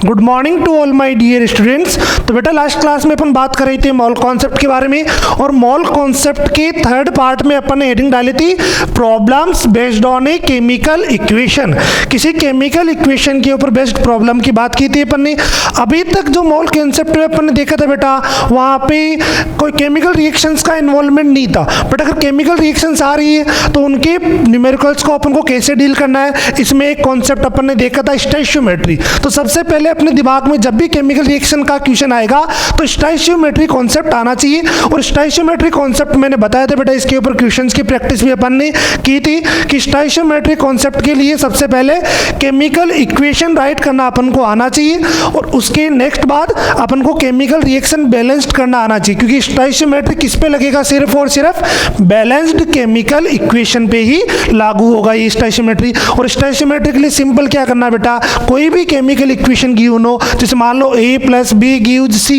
Good morning to all my dear students. तो बेटा last class में अपन बात कर रहे थे मॉल कॉन्सेप्ट के बारे में, और मॉल कॉन्सेप्ट के थर्ड पार्ट में अपन ने हेडिंग डाली थी problems based on a chemical equation. किसी केमिकल इक्वेशन के ऊपर बेस्ड प्रॉब्लम की बात की थी अपन ने। अभी तक जो मॉल कॉन्सेप्ट में अपन ने देखा था बेटा, वहाँ पे कोई केमिकल रिएक्शंस का इन्वॉल्वमेंट नहीं था, बट अगर केमिकल रिएक्शंस आ रही है तो उनके न्यूमेरिकल्स को अपन को कैसे डील करना है, इसमें एक कॉन्सेप्ट अपन ने देखा था स्टोइचियोमेट्री। तो सबसे पहले अपने दिमाग में जब भी केमिकल रिएक्शन का क्वेश्चन आएगा तो स्टोइचियोमेट्री कॉन्सेप्ट आना चाहिए। और स्टोइचियोमेट्री कॉन्सेप्ट मैंने बताया था बेटा, इसके ऊपर क्वेश्चंस की प्रैक्टिस भी अपन ने की थी कि स्टोइचियोमेट्री कॉन्सेप्ट के लिए सबसे पहले केमिकल इक्वेशन राइट करना अपन को आना चाहिए, और उसके नेक्स्ट बाद अपन को केमिकल रिएक्शन बैलेंस्ड करना आना चाहिए, क्योंकि स्टोइचियोमेट्री किस पे लगेगा, सिर्फ और सिर्फ बैलेंस्ड केमिकल इक्वेशन पे ही लागू होगा ये स्टोइचियोमेट्री। और स्टोइचियोमेट्री के लिए सिंपल क्या करना है बेटा, कोई भी केमिकल इक्वेशन गिवन हो, जैसे मान लो A + B गिव्स C,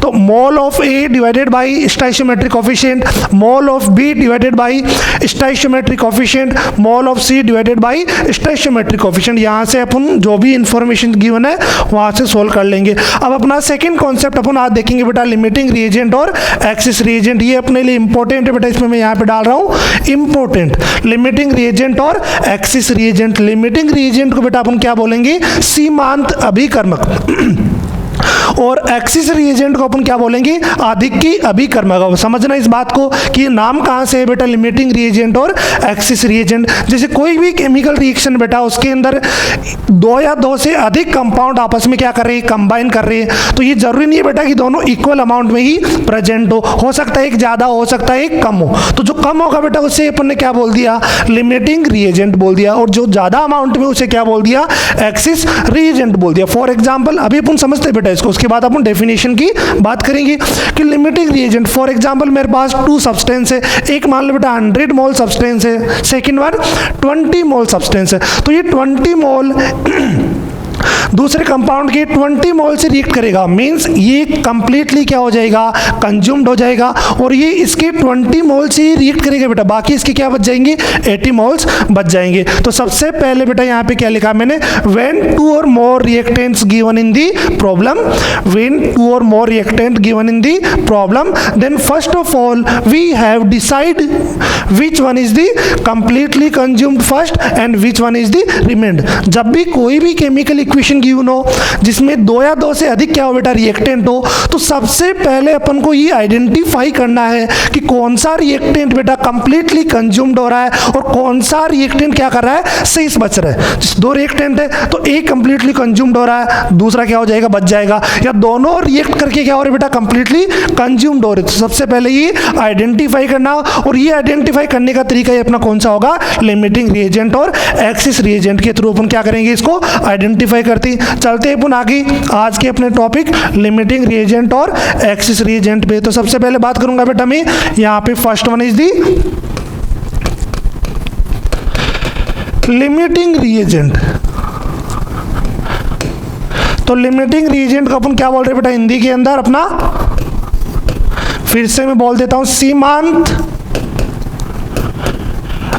तो mole of A divided by stoichiometric coefficient, mole of B divided by stoichiometric coefficient, mole of C divided by stoichiometric coefficient. यहाँ से अपन जो भी इंफॉर्मेशन गिवन है वहाँ से सोल्व कर लेंगे। अब अपना सेकंड कॉन्सेप्ट अपन आज देखेंगे बेटा, लिमिटिंग रिएजेंट और एक्सिस रिएजेंट। ये अपने लिए इंपॉर्टेंट है बेटा, इसमें मैं यहाँ पे डाल रहा हूँ इंपॉर्टेंट, लिमिटिंग रिएजेंट और एक्सिस रिएजेंट। लिमिटिंग रिएजेंट को बेटा अपन क्या बोलेंगे, सीमांत अभिकर्मक, और एक्सिस रिएजेंट को अपन क्या बोलेंगे, आधिक्य अभिकर्मक। समझना इस बात को कि नाम कहाँ से है बेटा, लिमिटिंग रिएजेंट और एक्सिस रिएजेंट। जैसे कोई भी केमिकल रिएक्शन बेटा, उसके अंदर दो या दो से अधिक कंपाउंड आपस में क्या कर रहे हैं, कंबाइन कर रहे हैं, तो ये जरूरी नहीं है बेटा कि दोनों इक्वल अमाउंट में ही प्रेजेंट हो सकता है एक ज़्यादा हो सकता है एक कम हो। तो जो कम होगा बेटा उसे अपन ने क्या बोल दिया, लिमिटिंग रिएजेंट बोल दिया, और जो ज़्यादा अमाउंट में उसे क्या बोल दिया, एक्सिस रिएजेंट बोल दिया। फॉर एग्जाम्पल अभी अपन समझते हैं बेटा इसको, उसके बाद अपन डेफिनेशन की बात करेंगे कि लिमिटिंग रिएजेंट। फॉर एग्जांपल मेरे पास 2 सब्सटेंस है, एक मान लो बेटा 100 मोल सब्सटेंस है, सेकंड वन 20 मोल सब्सटेंस है। तो ये 20 मोल दूसरे कंपाउंड के 20 मोल से रिएक्ट करेगा, मींस ये कंप्लीटली क्या हो जाएगा, कंज्यूम्ड हो जाएगा, और ये इसके 20 मोल से ही रिएक्ट करेगा बेटा, बाकी इसके क्या बच जाएंगे, 80 मोल्स बच जाएंगे। तो सबसे पहले बेटा यहाँ पे क्या लिखा मैंने, when 2 or more reactants given in the problem, when 2 or more reactant given in the problem, then first of all we have decide which one is the completely consumed first and which one is the remained। जब भी कोई भी chemical equation given हो जिसमें 2 या 2 से अधिक क्या हो बेटा, रिएक्टेंट हो, तो सबसे पहले अपन को ये आइडेंटिफाई करना है कि कौन सा रिएक्टेंट बेटा कंप्लीटली कंज्यूम्ड हो रहा है और कौन सा रिएक्टेंट क्या कर रहा है, शेष बच रहा है। जिस 2 रिएक्टेंट है तो एक कंप्लीटली कंज्यूम्ड हो रहा है, दूसरा क्या हो जाएगा, बच जाएगा, या दोनों रिएक्ट करके क्या हो रहे बेटा, कंप्लीटली कंज्यूम्ड हो रहे। तो सबसे पहले ये आइडेंटिफाई करना, और ये आइडेंटिफाई करने का तरीका ये अपना कौन सा होगा, लिमिटिंग रिएजेंट और एक्सिस रिएजेंट के थ्रू अपन क्या करेंगे, इसको आइडेंटिफाई करते। चलते हैं आगे आज के अपने टॉपिक लिमिटिंग रिएजेंट और एक्सिस रिएजेंट पे। तो सबसे पहले बात करूंगा बेटा मैं यहाँ पे, first one is the limiting reagent. तो लिमिटिंग रिएजेंट को अपन क्या बोल रहे हैं बेटा हिंदी के अंदर अपना, फिर से मैं बोल देता हूं, सीमांत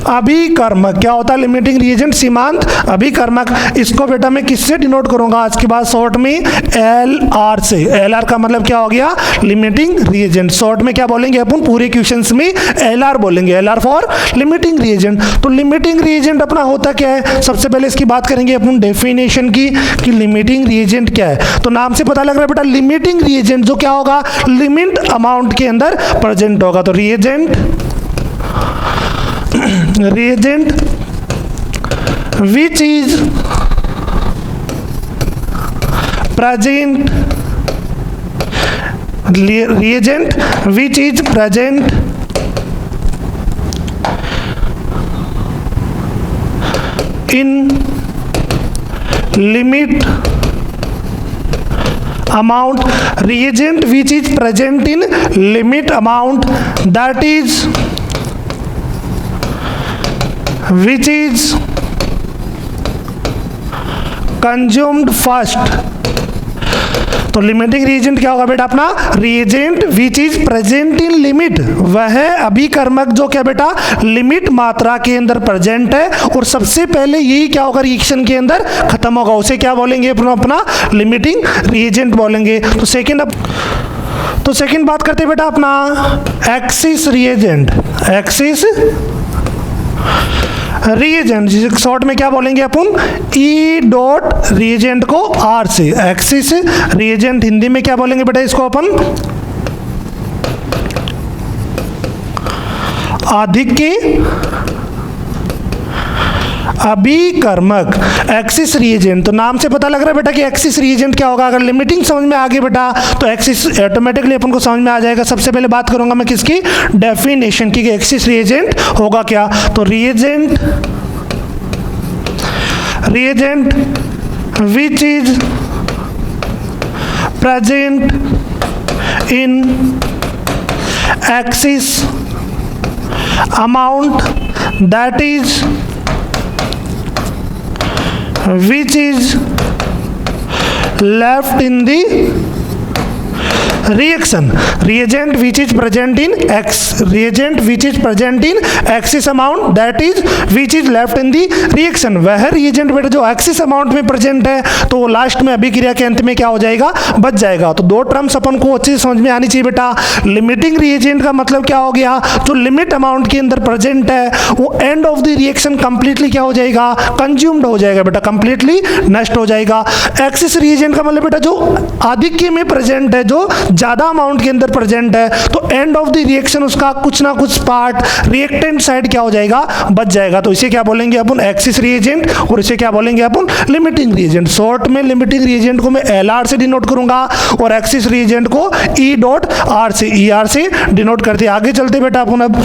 अभिकर्मक। क्या होता है लिमिटिंग रिएजेंट, सीमांत अभिकर्मक। इसको बेटा मैं किससे डिनोट करूंगा आज के बाद, शॉर्ट में LR से। LR का मतलब क्या हो गया, लिमिटिंग रिएजेंट। शॉर्ट में क्या बोलेंगे अपन, पूरे क्वेश्चंस में LR बोलेंगे, LR फॉर लिमिटिंग रिएजेंट। तो लिमिटिंग रिएजेंट अपना होता क्या है, सबसे पहले इसकी बात करेंगे अपन डेफिनेशन की कि लिमिटिंग रिएजेंट क्या है। तो नाम से पता लग रहा है बेटा, लिमिटिंग रिएजेंट जो क्या होगा, लिमिट अमाउंट के अंदर प्रेजेंट होगा। तो reagent which is present, reagent which is present in limit amount, reagent which is present in limit amount, that is which is consumed first। तो लिमिटिंग रिएजेंट क्या होगा बेटा अपना, reagent which is present in limit, वह अभिकर्मक जो क्या बेटा limit मात्रा के अंदर प्रेजेंट है और सबसे पहले यही क्या होगा रिएक्शन के अंदर खत्म होगा, उसे क्या बोलेंगे अपना लिमिटिंग रिएजेंट बोलेंगे। तो सेकंड बात करते हैं बेटा अपना एक्सिस रिएजेंट, एक्सिस रिएजेंट जिसे शॉर्ट में क्या बोलेंगे अपन, ई डॉट रिएजेंट को आर से, एक्सिस रिएजेंट हिंदी में क्या बोलेंगे बेटा इसको अपन, आधिक्य अभिकर्मक एक्सिस रिएजेंट। तो नाम से पता लग रहा है बेटा कि एक्सिस रिएजेंट क्या होगा। अगर लिमिटिंग समझ में आ गई बेटा तो एक्सिस ऑटोमेटिकली अपन को समझ में आ जाएगा। सबसे पहले बात करूंगा मैं किसकी, डेफिनेशन की, एक्सिस रिएजेंट होगा क्या। तो reagent which is present in axis amount that is which is left in the reaction, reagent which is present in x, reagent which is present in axis amount that is which is left in the reaction, वह reagent बेटा जो axis amount में present है तो last में अभिक्रिया के अंत में क्या हो जाएगा, बच जाएगा। तो दो टर्म्स अपन को अच्छे से समझ में आनी चाहिए बेटा। लिमिटिंग रिएजेंट का मतलब क्या हो गया, जो लिमिट अमाउंट के अंदर प्रेजेंट है वो end of the reaction completely क्या हो जाएगा, कंज्यूम्ड हो जाएगा बेटा, कंप्लीटली नष्ट हो जाएगा। एक्सिस रिएजेंट का मतलब बेटा जो आधिक्य में प्रेजेंट है, जो ज्यादा अमाउंट के अंदर प्रेजेंट है, तो एंड ऑफ द रिएक्शन उसका कुछ ना कुछ पार्ट रिएक्टेंट साइड क्या हो जाएगा, बच जाएगा। तो इसे क्या बोलेंगे अपन, एक्सिस रिएजेंट, और इसे क्या बोलेंगे अपन, लिमिटिंग रिएजेंट। शॉर्ट में लिमिटिंग रिएजेंट को मैं एलआर से डिनोट करूंगा और एक्सिस रिएजेंट को ई डॉट आर से, ई आर से डिनोट करते। आगे चलते बेटा अपन अब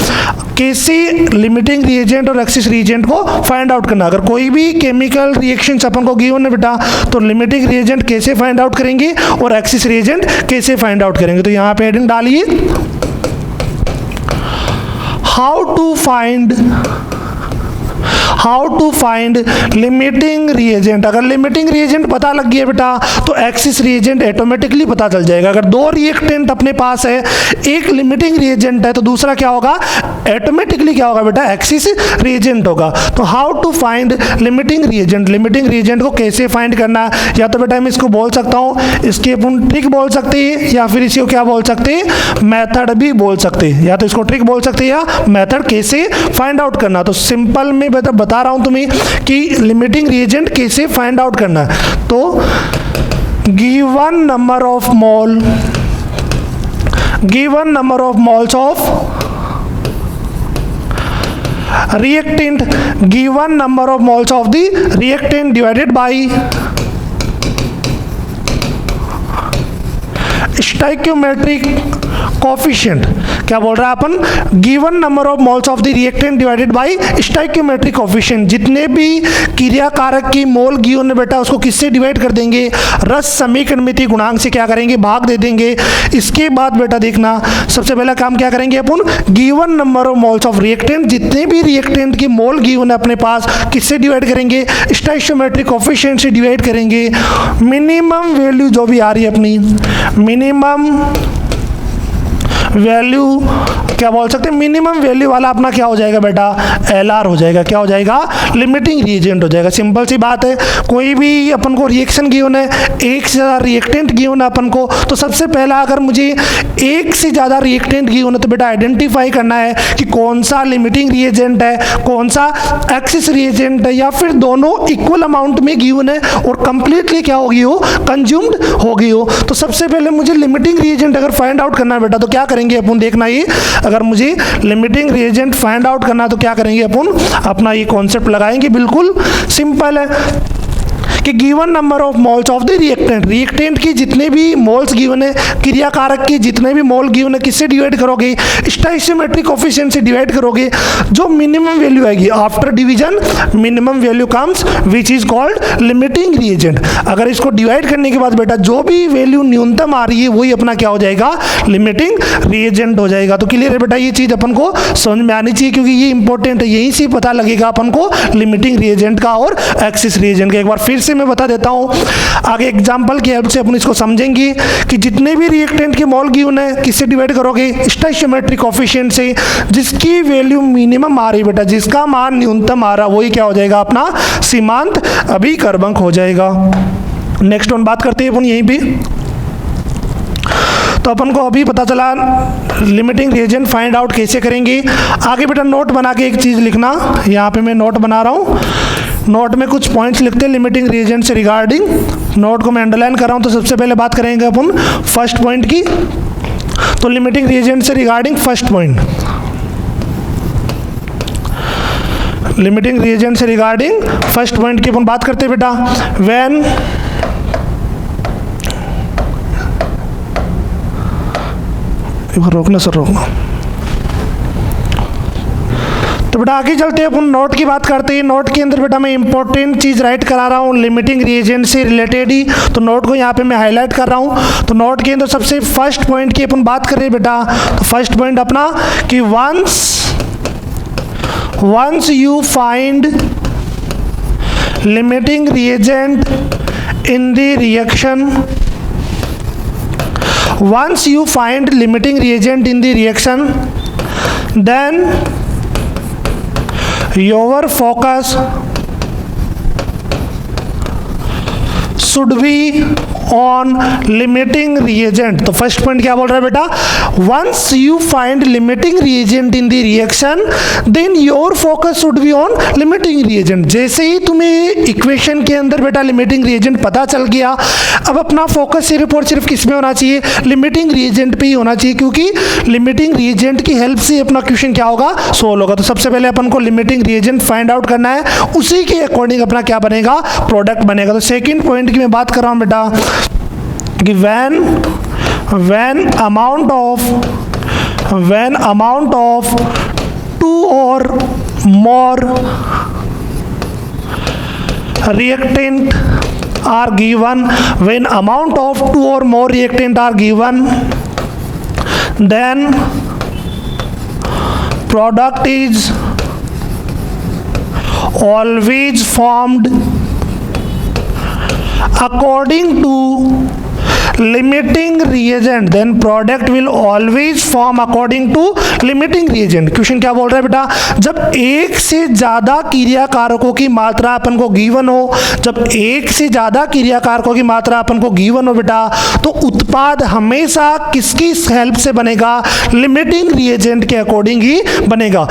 कैसे लिमिटिंग रिएजेंट और एक्सिस रिएजेंट को फाइंड आउट करना। अगर कोई भी केमिकल रिएक्शन अपन को गिवन है बेटा तो लिमिटिंग रिएजेंट कैसे फाइंड आउट करेंगे और एक्सिस रिएजेंट कैसे फाइंड आउट करेंगे। तो यहां पे हेडिंग डालिए, how to find limiting reagent. अगर लिमिटिंग रिएजेंट पता लग गया बेटा तो एक्सिस रिएजेंट ऑटोमेटिकली पता चल जाएगा। अगर दो रिएक्टेंट अपने पास है, एक लिमिटिंग रिएजेंट है तो दूसरा क्या होगा, ऑटोमेटिकली क्या होगा बेटा, एक्सिस रिएजेंट होगा। तो how to find limiting reagent, limiting reagent को कैसे फाइंड करना, या तो बेटा मैं इसको बोल सकता हूँ, इसके अपन ट्रिक बोल सकते हैं, या फिर इसको क्या बोल सकते हैं, मेथड भी बोल सकते हैं। या तो इसको ट्रिक बोल सकते हैं या मेथड कैसे फाइंड आउट करना। तो सिंपल में बेटा बता रहा हूं तुम्हें कि लिमिटिंग रिएजेंट कैसे फाइंड आउट करना है। तो given number of moles of reactant, given number of moles of the reactant divided by stoichiometric coefficient। क्या बोल रहा है अपन, given number of moles of the reactant divided by stoichiometric coefficient. जितने भी क्रिया कारक की मोल गिवन है बेटा उसको किससे डिवाइड कर देंगे, रस समीकरणमिति गुणांक से क्या करेंगे, भाग दे देंगे। इसके बाद बेटा देखना सबसे पहला काम क्या करेंगे अपन, given number of moles of reactant, जितने भी रिएक्टेंट की मोल गिवन है अपने पास किससे डिवाइड करेंगे, स्टोइकियोमेट्रिक कोएफिशिएंट से डिवाइड करेंगे। मिनिमम वैल्यू जो भी आ रही है अपनी, मिनिमम वैल्यू क्या बोल सकते हैं, मिनिमम वैल्यू वाला अपना क्या हो जाएगा बेटा, एलआर हो जाएगा। क्या हो जाएगा, लिमिटिंग रिएजेंट हो जाएगा। सिंपल सी बात है, कोई भी अपन को रिएक्शन गिवन है, एक से ज़्यादा रिएक्टेंट गिवन है अपन को, तो सबसे पहला अगर मुझे एक से ज़्यादा रिएक्टेंट गिवन है तो बेटा आइडेंटिफाई करना है कि कौन सा लिमिटिंग रिएजेंट है, कौन सा एक्सिस रिएजेंट है, या फिर दोनों इक्वल अमाउंट में गिवन है और कंप्लीटली क्या होगी हो, कंज्यूम्ड हो गई हो। तो सबसे पहले मुझे लिमिटिंग रिएजेंट अगर फाइंड आउट करना है बेटा तो क्या करेंगे अपन, देखना ये, अगर मुझे लिमिटिंग रिएजेंट फाइंड आउट करना तो क्या करेंगे अपन, अपना ये कॉन्सेप्ट लगाएंगे। बिल्कुल सिंपल है कि given number of moles of the reactant, reactant की जितने भी मोल्स गिवन है, क्रिया कारक की जितने भी मोल गिवन है, किससे डिवाइड करोगे, स्टोइकियोमेट्रिक कोएफिशिएंट से डिवाइड करोगे। जो मिनिमम वैल्यू आएगी after division, minimum value comes which is called limiting reagent. अगर इसको डिवाइड करने के बाद बेटा जो भी वैल्यू न्यूनतम आ रही है वही अपना क्या हो जाएगा, लिमिटिंग रिएजेंट हो जाएगा। तो क्लियर है बेटा, ये चीज अपन को समझ में आनी चाहिए क्योंकि ये इंपॉर्टेंट है, यहीं से पता लगेगा अपन को लिमिटिंग रिएजेंट का और एक्सिस रिएजेंट का। एक बार फिर से से मैं बता देता हूँ, आगे एग्जाम्पल की हेल्प से अपन इसको समझेंगे कि जितने भी रिएक्टेंट के मोल गिवन है किससे डिवाइड करोगे, स्टोइकियोमेट्रिक कोफिशिएंट से, जिसकी वैल्यू मिनिमम आ रही बेटा, जिसका मान न्यूनतम आ रहा वही क्या हो जाएगा अपना सीमांत अभिकर्मक हो जाएगा। नेक्स्ट वन बात करते हैं अपन यहीं पे। तो अपन को अभी पता चला लिमिटिंग रिएजेंट फाइंड आउट कैसे करेंगे। आगे बेटा नोट बना के एक चीज़ लिखना, यहाँ पे मैं नोट बना रहा हूँ, नोट में कुछ पॉइंट्स लिखते हैं लिमिटिंग रिएजेंट से रिगार्डिंग, नोट को मैं अंडरलाइन कर रहा हूँ। तो सबसे पहले बात करेंगे अपन फर्स्ट पॉइंट की। तो लिमिटिंग रिएजेंट से regarding first point, limiting reagent से रिगार्डिंग फर्स्ट पॉइंट की अपन बात करते हैं बेटा। व्हेन रोकना सर, रोकना। तो बेटा आगे चलते हैं अपन नोट की बात करते हैं। नोट के अंदर बेटा मैं इंपॉर्टेंट चीज़ राइट करा रहा हूँ लिमिटिंग रिएजेंट से रिलेटेड ही, तो नोट को यहाँ पे मैं हाईलाइट कर रहा हूँ। तो नोट के अंदर सबसे फर्स्ट पॉइंट की अपन बात कर रहे हैं बेटा। तो फर्स्ट पॉइंट अपना कि once you find limiting reagent in the reaction, once you find limiting reagent in the reaction, then your focus should be on limiting reagent। तो फर्स्ट पॉइंट क्या बोल रहा है बेटा, once you find limiting reagent in the reaction then your focus should be on limiting reagent। जैसे ही तुम्हें equation के अंदर बेटा लिमिटिंग रिएजेंट पता चल गया, अब अपना फोकस सिर्फ और सिर्फ किस में होना चाहिए, लिमिटिंग रिएजेंट पे ही होना चाहिए, क्योंकि लिमिटिंग रिएजेंट की हेल्प से अपना क्वेश्चन क्या होगा, सोल्व होगा। तो सबसे पहले अपन को लिमिटिंग रिएजेंट फाइंड आउट करना है, उसी के अकॉर्डिंग अपना क्या बनेगा, प्रोडक्ट बनेगा। तो सेकेंड पॉइंट की मैं बात कर रहा हूँ बेटा कि when amount of 2 or more reactant are given, when amount of 2 or more reactant are given, then product is always formed according to limiting reagent, then product will always form according to limiting reagent। Question क्या बोल रहा है बेटा, जब एक से ज्यादा क्रिया कारकों की मात्रा अपन को गिवन हो, जब एक से ज्यादा क्रिया कारकों की मात्रा अपन को गिवन हो बेटा, तो उत्पाद हमेशा किसकी हेल्प से बनेगा, लिमिटिंग रिएजेंट के अकॉर्डिंग ही बनेगा।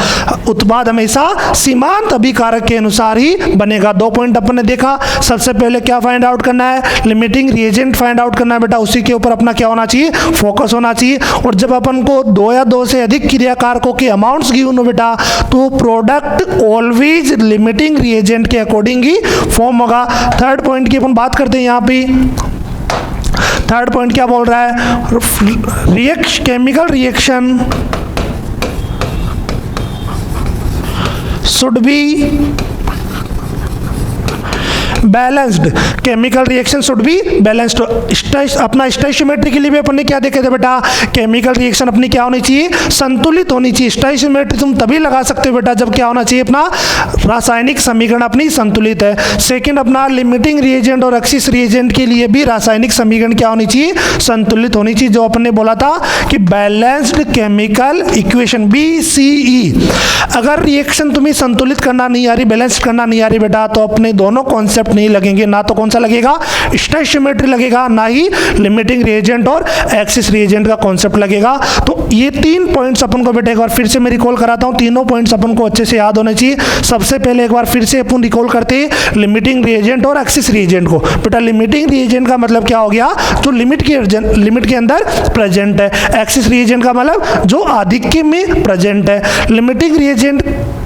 उत्पाद हमेशा सीमांत अभिकारक के अनुसार ही बनेगा। दो पॉइंट अपन ने देखा, सबसे पहले क्या फाइंड आउट करना है, लिमिटिंग रिएजेंट फाइंड आउट करना है बेटा, उसी के ऊपर अपना क्या होना चाहिए, फोकस होना चाहिए। और जब अपन को 2 या 2 से अधिक क्रिया कारकों के अमाउंट्स गिवन हो बेटा, तो प्रोडक्ट ऑलवेज लिमिटिंग रिएजेंट के अकॉर्डिंग ही फॉर्म होगा। थर्ड पॉइंट की अपन बात करते हैं यहाँ पे। थर्ड पॉइंट क्या बोल रहा है, chemical reaction should be balanced, chemical reaction should be balanced. अपना स्टोइकियोमेट्री के लिए भी अपन ने क्या देखा था बेटा, केमिकल रिएक्शन अपनी क्या होनी चाहिए, संतुलित होनी चाहिए। स्टोइकियोमेट्री तुम तभी लगा सकते हो बेटा जब क्या होना चाहिए, अपना रासायनिक समीकरण अपनी संतुलित है। सेकंड अपना लिमिटिंग रिएजेंट और एक्सिस रिएजेंट के लिए भी रासायनिक समीकरण क्या होनी चाहिए, संतुलित होनी चाहिए, जो अपन ने बोला था कि बैलेंस्ड केमिकल इक्वेशन BCE। अगर रिएक्शन तुम्हें संतुलित करना नहीं आ रही, बैलेंस करना नहीं आ रही बेटा, तो अपने दोनों कॉन्सेप्ट नहीं लगेंगे, ना तो कौन सा लगेगा, स्टोइकियोमेट्री लगेगा, ना ही लिमिटिंग रिएजेंट और एक्सिस रिएजेंट का कॉन्सेप्ट लगेगा। तो ये 3 पॉइंट्स अपन को बेटा एक बार फिर से मैं रिकॉल कराता हूं, तीनों पॉइंट्स अपन को अच्छे से याद होने चाहिए। सबसे पहले एक बार फिर से अपन रिकॉल करते हैं लिमिटिंग रिएजेंट और एक्सिस रिएजेंट को। बेटा लिमिटिंग रिएजेंट का मतलब क्या हो गया, जो लिमिट के अंदर प्रेजेंट है। एक्सिस रिएजेंट का मतलब जो आधिक्य में प्रेजेंट है। लिमिटिंग रिएजेंट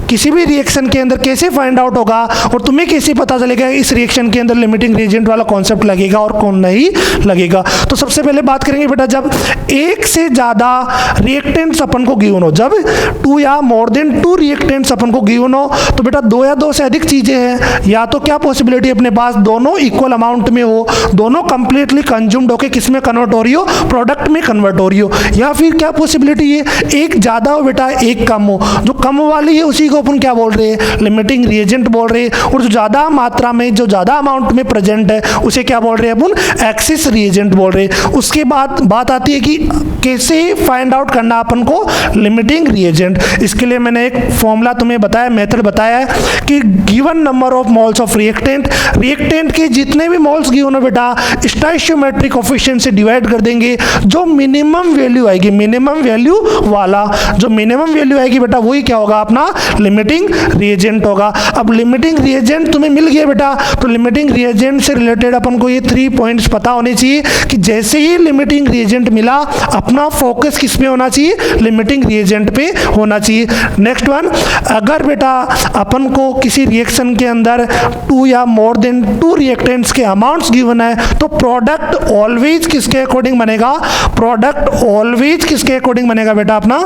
किसी भी रिएक्शन के अंदर कैसे फाइंड आउट होगा और तुम्हें कैसे पता चलेगा इस रिएक्शन के अंदर लिमिटिंग रिएजेंट वाला कॉन्सेप्ट लगेगा और कौन नहीं लगेगा। तो सबसे पहले बात करेंगे बेटा, जब एक से ज्यादा रिएक्टेंट्स अपन को गिवन हो, जब 2 या मोर देन 2 रिएक्टेंट्स अपन को गिवन हो, तो बेटा 2 या 2 से अधिक चीजें हैं, या तो क्या पॉसिबिलिटी अपने पास दोनों इक्वल अमाउंट में हो, दोनों कंप्लीटली कंज्यूम्ड होके किस में कन्वर्ट हो रही हो, प्रोडक्ट में कन्वर्ट हो रही हो, या फिर क्या पॉसिबिलिटी है एक ज्यादा हो बेटा एक कम हो, जो कम वाली है उसी को को अपन क्या बोल रहे हैं, लिमिटिंग रिएजेंट बोल रहे हैं। और जो ज़्यादा मात्रा में, जो ज़्यादा अमाउंट में प्रेजेंट है उसे क्या बोल रहे हैं अपन, एक्सिस रिएजेंट बोल रहे हैं। उसके बाद बात आती है कि कैसे फाइंड आउट करना अपन को लिमिटिंग रिएजेंट। इसके लिए मैंने एक फॉर्मूला तुम्हें बताया, मेथड बताया है कि given number of moles of reactant, reactant के जितने भी मोल्स गिवन हो बेटा स्टोइचियोमेट्रिक कोफिशिएंट से डिवाइड कर देंगे। जो मिनिमम वैल्यू आएगी, मिनिमम वैल्यू वाला जो मिनिमम वैल्यू आएगी बेटा वही क्या होगा, अपना लिमिटिंग रिएजेंट होगा। अब लिमिटिंग रिएजेंट तुम्हें मिल गया बेटा, तो लिमिटिंग रिएजेंट से रिलेटेड अपन को ये 3 पॉइंट्स पता होने चाहिए कि जैसे ही लिमिटिंग रिएजेंट मिला अपना फोकस किस पे होना चाहिए, लिमिटिंग रिएजेंट पे होना चाहिए। नेक्स्ट वन, अगर बेटा अपन को किसी रिएक्शन के अंदर 2 या मोर देन 2 रिएक्टेंट्स के अमाउंट्स गिवन है तो प्रोडक्ट ऑलवेज किसके अकॉर्डिंग बनेगा, प्रोडक्ट ऑलवेज किसके अकॉर्डिंग बनेगा बेटा, अपना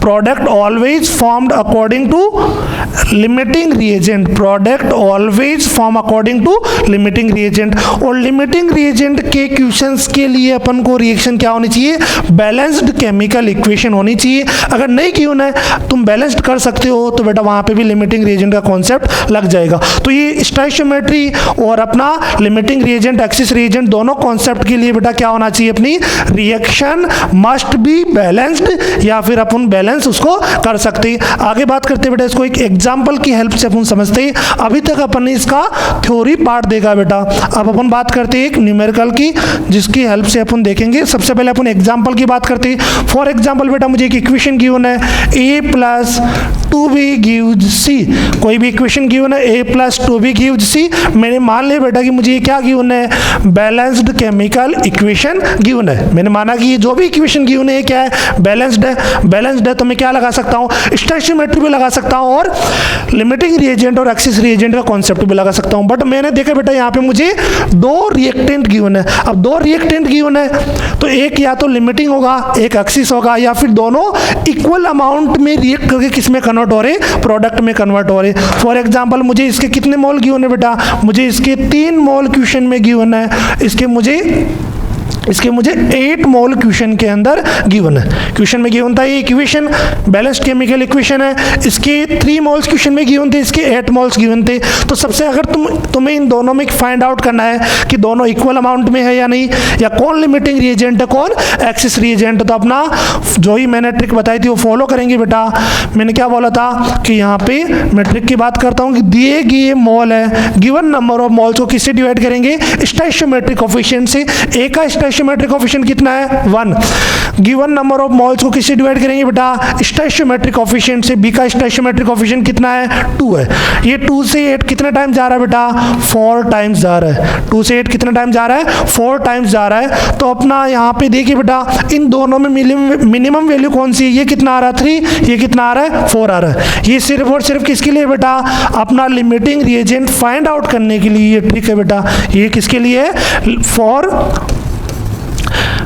product always formed according to limiting reagent, product always form according to limiting reagent। और limiting reagent के क्वेश्चंस के लिए अपन को रिएक्शन क्या होनी चाहिए, बैलेंस्ड केमिकल इक्वेशन होनी चाहिए। अगर नहीं की है तुम बैलेंस्ड कर सकते हो तो बेटा वहां पे भी लिमिटिंग रिएजेंट का कॉन्सेप्ट लग जाएगा। तो ये स्टोइचियोमेट्री और अपना लिमिटिंग रिएजेंट, एक्सिस रिएजेंट दोनों कॉन्सेप्ट के लिए बेटा क्या होना चाहिए, अपनी रिएक्शन मस्ट बी बैलेंस्ड या फिर अपन बैलेंस उसको कर सकते हैं। आगे बात करते बेटा इसको एक एग्जांपल की हेल्प से अपन समझते हैं। अभी तक अपन ने इसका थ्योरी पार्ट देखा बेटा, अब अपन बात करते हैं एक न्यूमेरिकल की जिसकी हेल्प से अपन देखेंगे। सबसे पहले अपन एग्जांपल की बात करते हैं। फॉर एग्जांपल बेटा मुझे एक इक्वेशन गिवन है a + 2b गिव्स c, कोई भी इक्वेशन गिवन है a + 2b गिव्स c। मैंने मान लिया बेटा कि मुझे ये क्या गिवन है, बैलेंस्ड केमिकल इक्वेशन गिवन है। मैंने माना कि ये जो भी इक्वेशन गिवन है क्या है, बैलेंस्ड है। बैलेंस्ड है तो मैं क्या लगा सकता हूँ, स्टोइचियोमेट्री भी लगा सकता हूँ और लिमिटिंग रिएजेंट और एक्सिस रिएजेंट का कॉन्सेप्ट भी लगा सकता हूँ। बट मैंने देखा बेटा यहाँ पे मुझे 2 रिएक्टेंट गिवन है। अब 2 रिएक्टेंट गिवन है तो एक या तो लिमिटिंग होगा, एक एक्सिस होगा, या फिर दोनों इक्वल अमाउंट में रिएक्ट करके किस में कन्वर्ट हो रहे, प्रोडक्ट में कन्वर्ट हो रहे। फॉर एग्जाम्पल मुझे इसके कितने मोल गिवन है बेटा, मुझे इसके 3 मोल क्वेश्चन में गिवन है, इसके मुझे 8 मोल क्वेश्चन के अंदर गिवन है। क्वेश्चन में गिवन था ये इक्वेशन बैलेंस्ड केमिकल इक्वेशन है, इसके 3 मोल्स क्वेश्चन में गिवन थे, इसके 8 मोल्स गिवन थे। तो सबसे अगर तुम्हें इन दोनों में फाइंड आउट करना है कि दोनों इक्वल अमाउंट में है या नहीं, या कौन लिमिटिंग रिएजेंट है कौन एक्सिस रिएजेंट है, तो अपना जो ही मैंने ट्रिक बताई थी वो फॉलो करेंगे बेटा। मैंने क्या बोला था कि यहाँ पे मैं ट्रिक की बात करता हूँ कि दिए गए मोल है, गिवन नंबर ऑफ मोल्स को किससे डिवाइड करेंगे, स्टोइचियोमेट्रिक कोफिशिएंट से। ए का स्टोइचियोमेट्रिक कोफिशिएंट कितना है 1। गिवन नंबर ऑफ मोल्स को किससे डिवाइड करेंगे बेटा, स्टोइचियोमेट्रिक कोफिशिएंट से। बी का स्टोइचियोमेट्रिक कोफिशिएंट कितना है 2 है। ये 2 से 8 कितने टाइम जा रहा है बेटा, 4 टाइम्स जा रहा है। 2 से 8 कितने टाइम जा रहा है, 4 टाइम्स जा रहा है। तो अपना यहाँ पे देखिए बेटा इन दोनों में मिनिमम वैल्यू कौन सी है, ये कितना आ रहा है 3, ये कितना आ रहा है 4 आ रहा है। ये सिर्फ और सिर्फ किसके लिए बेटा, अपना लिमिटिंग रिएजेंट फाइंड आउट करने के लिए ये ट्रिक है बेटा। ये किसके लिए है, फॉर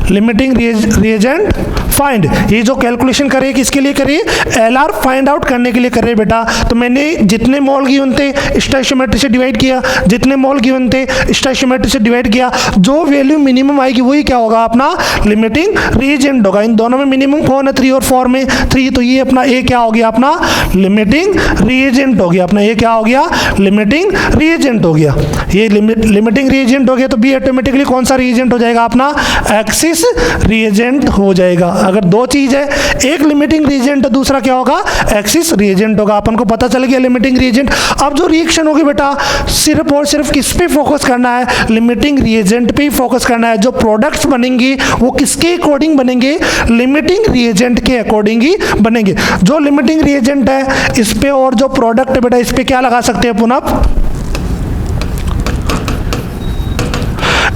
लिमिटिंग रिएजेंट फाइंड। ये जो कैलकुलेशन करे किसके लिए करे, एलआर फाइंड आउट करने के लिए कर रहे बेटा। तो मैंने जितने मोल गिवन थे स्टोइचियोमेट्री से डिवाइड किया, जितने मोल गिवन थे स्टोइचियोमेट्री से डिवाइड किया, जो वैल्यू मिनिमम आएगी वही क्या होगा, अपना लिमिटिंग रिएजेंट होगा। इन दोनों में मिनिमम कौन है 3 और 4 में 3, तो ये अपना ए क्या हो गया, अपना लिमिटिंग रिएजेंट हो गया। अपना ये क्या हो गया, लिमिटिंग रिएजेंट हो गया। ये लिमिटिंग रिएजेंट हो गया तो बी ऑटोमेटिकली कौन सा रिएजेंट हो जाएगा, अपना एक्सिस रिएजेंट हो जाएगा। अगर 2 चीज है, एक लिमिटिंग रिएजेंट है, दूसरा क्या होगा, एक्सिस रिएजेंट होगा। अपन को पता चल गया लिमिटिंग रिएजेंट। अब जो रिएक्शन होगी बेटा सिर्फ और सिर्फ किस पे फोकस करना है, लिमिटिंग रिएजेंट पे ही फोकस करना है। जो प्रोडक्ट्स बनेंगे वो किसके अकॉर्डिंग बनेंगे, लिमिटिंग रिएजेंट के अकॉर्डिंग ही बनेंगे। जो लिमिटिंग रिएजेंट है इस पे और जो प्रोडक्ट है बेटा इस पे क्या लगा सकते हैं पुनः,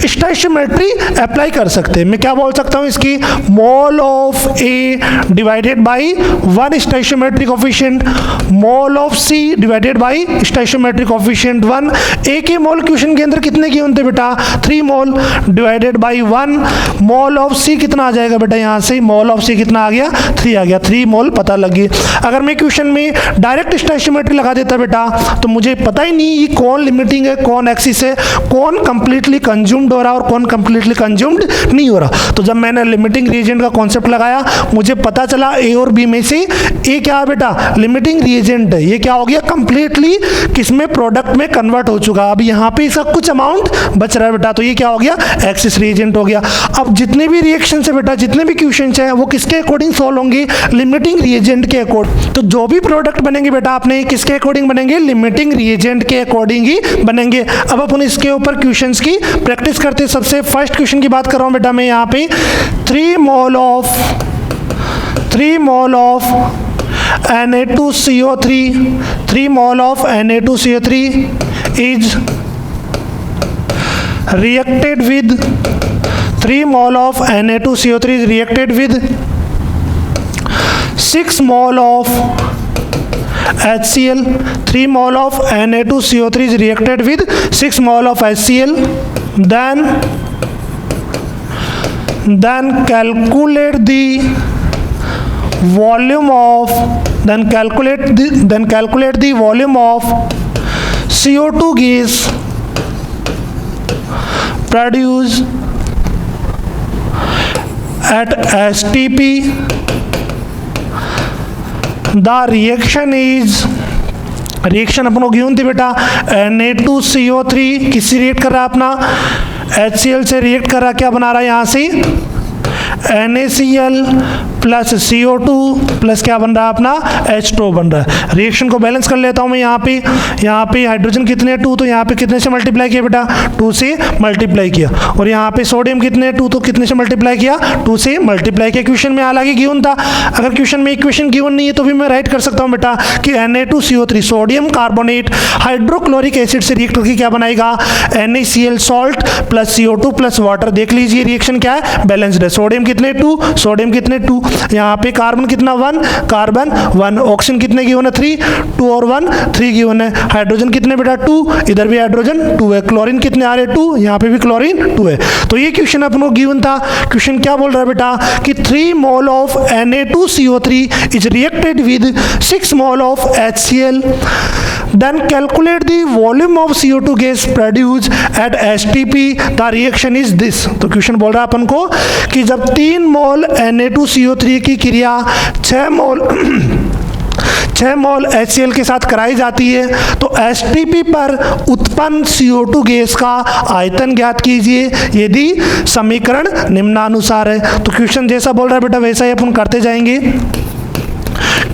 स्टोइचियोमेट्री अप्लाई कर सकते हैं। मैं क्या बोल सकता हूं इसकी, mole of A divided by 1 stoichiometric coefficient, mole of C divided by stoichiometric coefficient 1। A के मोल क्वेश्चन के अंदर कितने गिवन थे बेटा, 3 mole divided by 1। Mole of C कितना आ जाएगा बेटा, यहाँ से मोल ऑफ सी कितना आ गया 3 आ गया, 3 मोल पता लग गई। अगर मैं क्वेश्चन में डायरेक्ट स्टोइचियोमेट्री लगा देता बेटा तो मुझे पता ही नहीं ये कौन लिमिटिंग है कौन एक्सिस है, कौन कंप्लीटली कंज्यूम्ड कंज्यूम्ड हो रहा है और कौन कंप्लीटली कंज्यूम्ड नहीं हो रहा। तो जब मैंने लिमिटिंग रिएजेंट का कॉन्सेप्ट लगाया, मुझे पता चला ए और बी में से ए क्या है बेटा, लिमिटिंग रिएजेंट है। ये क्या हो गया, कंप्लीटली किसमें, प्रोडक्ट में कन्वर्ट हो चुका। अब यहाँ पे इसका कुछ अमाउंट बच रहा है बेटा, तो ये क्या हो गया, एक्सिस रिएजेंट हो गया। अब जितने भी रिएक्शन है बेटा, जितने भी क्वेश्चन है वो किसके अकॉर्डिंग सॉल्व होंगे, लिमिटिंग रिएजेंट के अकॉर्डिंग। तो जो भी प्रोडक्ट बनेंगे बेटा अपने किसके अकॉर्डिंग बनेंगे, लिमिटिंग रिएजेंट के अकॉर्डिंग ही बनेंगे। अब अपन इसके ऊपर क्वेश्चंस की प्रैक्टिस करते हैं। सबसे फर्स्ट क्वेश्चन की बात कर रहा हूं बेटा मैं यहाँ पे, 3 mole of Na2CO3 3 mole of Na2CO3 is reacted with 3 mole of Na2CO3 is reacted with 6 mole of HCl. 3 mole of Na2CO3 is reacted with 6 mole of HCl. Then calculate the volume of CO2 gas produced at STP. The reaction अपन को given थी बेटा, Na2CO3 किससे react कर रहा है अपना, HCl से रिएक्ट कर रहा, क्या बना रहा है यहाँ से, NaCl प्लस CO2 प्लस क्या बन रहा है अपना, H2 बन रहा है। रिएक्शन को बैलेंस कर लेता हूँ मैं यहाँ पे हाइड्रोजन कितने 2, तो यहाँ पे कितने से मल्टीप्लाई किया बेटा, 2 से मल्टीप्लाई किया। और यहाँ पे सोडियम कितने 2, तो कितने से मल्टीप्लाई किया, 2 से मल्टीप्लाई किया। क्वेश्चन में हालांकि गिवन था, अगर क्वेश्चन में इक्वेशन गिवन नहीं है तो भी मैं राइट कर सकता हूँ बेटा कि Na2CO3 sodium carbonate hydrochloric acid से रिएक्ट करके क्या बनाएगा, NaCl salt plus CO2 plus water. देख लीजिए रिएक्शन क्या है, बैलेंस्ड है। सोडियम कितने 2, सोडियम कितने 2, यहाँ पे कार्बन कितना 1, कार्बन 1, ऑक्सीजन कितने गिवन है 3, 2 और 1 3 गिवन है। हाइड्रोजन कितने बेटा 2, इधर भी हाइड्रोजन 2 है। क्लोरीन कितने आ रहे 2, यहाँ पे भी क्लोरीन 2 है। तो ये क्वेश्चन अपन को गिवन था। क्वेश्चन क्या बोल रहा है बेटा कि 3 mole of Na2CO3 is reacted with 6 mole of HCl. Then calculate the volume of CO2 gas produced at STP. The reaction is this. तो क्वेश्चन बोल रहा है अपन को कि जब 3 मोल Na2CO3 की क्रिया 6 मोल HCl के साथ कराई जाती है तो STP पर उत्पन्न CO2 गैस का आयतन ज्ञात कीजिए यदि समीकरण निम्नानुसार है। तो क्वेश्चन जैसा बोल रहा है बेटा वैसा ही अपन करते जाएंगे।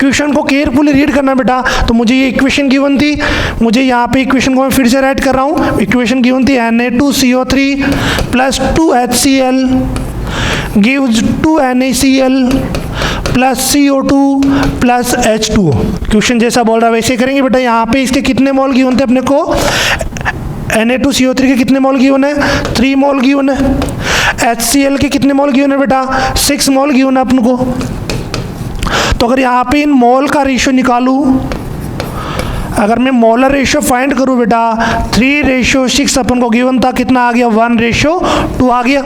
क्वेश्चन को केयरफुली रीड करना बेटा। तो मुझे ये इक्वेशन गिवन थी, मुझे यहाँ पे इक्वेशन को मैं फिर से राइट कर रहा हूँ। इक्वेशन गिवन थी Na2CO3 plus 2HCl gives 2 NaCl plus CO2 plus H2O। Question जैसा बोल रहा है वैसे करेंगे बेटा। यहाँ पे इसके कितने मोल गिवन थे अपने को, Na2CO3 के कितने मोल गिवन है, 3 मोल गिवन है। HCl के कितने मोल गिवन है बेटा, 6 मोल गिवन है अपन को। तो अगर यहाँ पे इन मोल का रेशियो निकालूं, अगर मैं मोलर रेशियो फाइंड करूं बेटा 3:6 अपन को गिवन था, कितना आ गया 1:2 आ गया।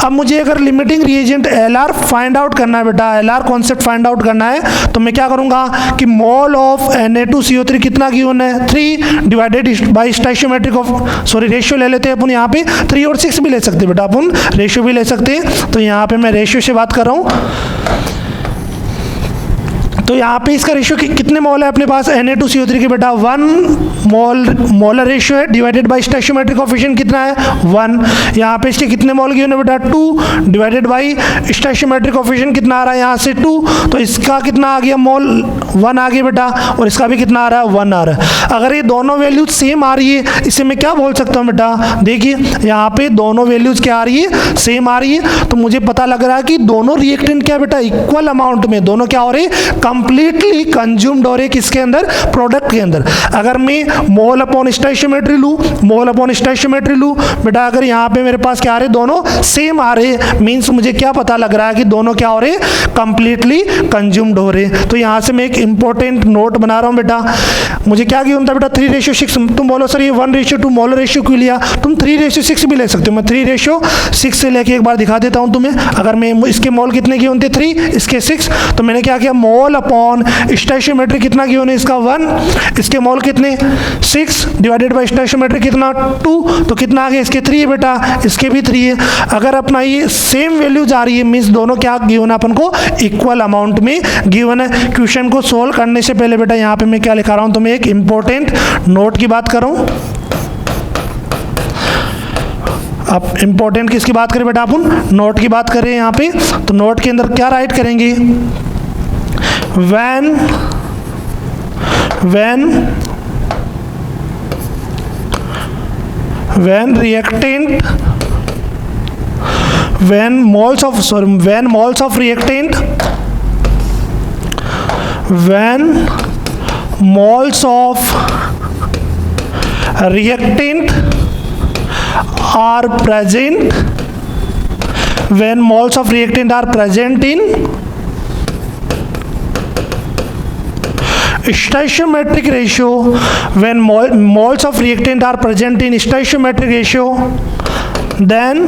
अब मुझे अगर limiting reagent LR find out करना है बेटा, LR कॉन्सेप्ट फाइंड आउट करना है तो मैं क्या करूंगा कि मोल ऑफ Na2CO3 कितना गिवन है 3 डिवाइडेड बाई स्टोइचियोमेट्रिक ऑफ रेशियो ले लेते हैं अपन। यहाँ पे 3 और 6 भी ले सकते हैं बेटा अपन, रेशियो भी ले सकते हैं। तो यहाँ पे मैं रेशियो से बात कर रहा हूँ। तो यहाँ पे इसका रेशियो कितने मोल है अपने पास Na2CO3 के बेटा 1 मोलर रेशियो है डिवाइडेड बाय स्टोइचियोमेट्रिक कोएफिशिएंट कितना है 1। यहाँ पे इसके कितने मोल गिवन है बेटा 2 डिवाइडेड बाय स्टोइचियोमेट्रिक कोएफिशिएंट कितना आ रहा है यहाँ से 2। तो इसका कितना आ गया मोल 1 आ गया बेटा, और इसका भी कितना आ रहा है 1 आ रहा है। अगर ये दोनों वैल्यूज सेम आ रही है इसे मैं क्या बोल सकता हूँ बेटा, देखिए यहाँ पे दोनों वैल्यूज क्या आ रही है, सेम आ रही है। तो मुझे पता लग रहा है कि दोनों रिएक्टेंट क्या बेटा इक्वल अमाउंट में दोनों क्या हो रहे हैं, कंप्लीटली कंज्यूम्ड हो रहे किसके अंदर, प्रोडक्ट के अंदर। अगर मैं मोल अपॉन स्टोइचियोमेट्री लूँ, मोल अपॉन स्टोइचियोमेट्री लूँ बेटा, अगर यहाँ पे मेरे पास क्या आ रहे दोनों सेम आ रहे, मीन्स मुझे क्या पता लग रहा है कि दोनों क्या हो रहे, कंप्लीटली कंज्यूम्ड हो रहे। तो यहाँ से मैं एक इंपॉर्टेंट नोट बना रहा हूँ बेटा। मुझे क्या गिवन था बेटा 3:6। तुम बोलो सर ये 1:2 मोलर रेशियो क्यों लिया, तुम 3:6 भी ले सकते हो। मैं 3:6 से लेके एक बार दिखा देता हूँ तुम्हें। अगर मैं इसके मोल कितने गिवन थे 3, इसके 6, तो मैंने क्या किया मोल अपॉन स्टोइचियोमेट्री कितना गिवन है इसका 1, इसके मोल कितने 6 डिवाइडेड बाई स्टोइशियोमेट्रिक कितना 2, तो कितना आ गया, इसके 3 है बेटा, इसके भी 3 है। अगर अपना ये सेम वैल्यू जा रही है मीन्स दोनों क्या गिवन है अपन को, इक्वल अमाउंट में गिवन है। क्वेश्चन को सोल्व करने से पहले बेटा यहाँ पे मैं क्या लिखा रहा हूँ, तो मैं एक इंपॉर्टेंट नोट की बात कर रहा हूँ। अब इंपॉर्टेंट किसकी बात करें बेटा, अपन नोट की बात करें यहाँ पे, तो नोट के अंदर क्या राइट करेंगे, when moles of reactant are present in stoichiometric ratio, when moles of reactant are present in stoichiometric ratio, then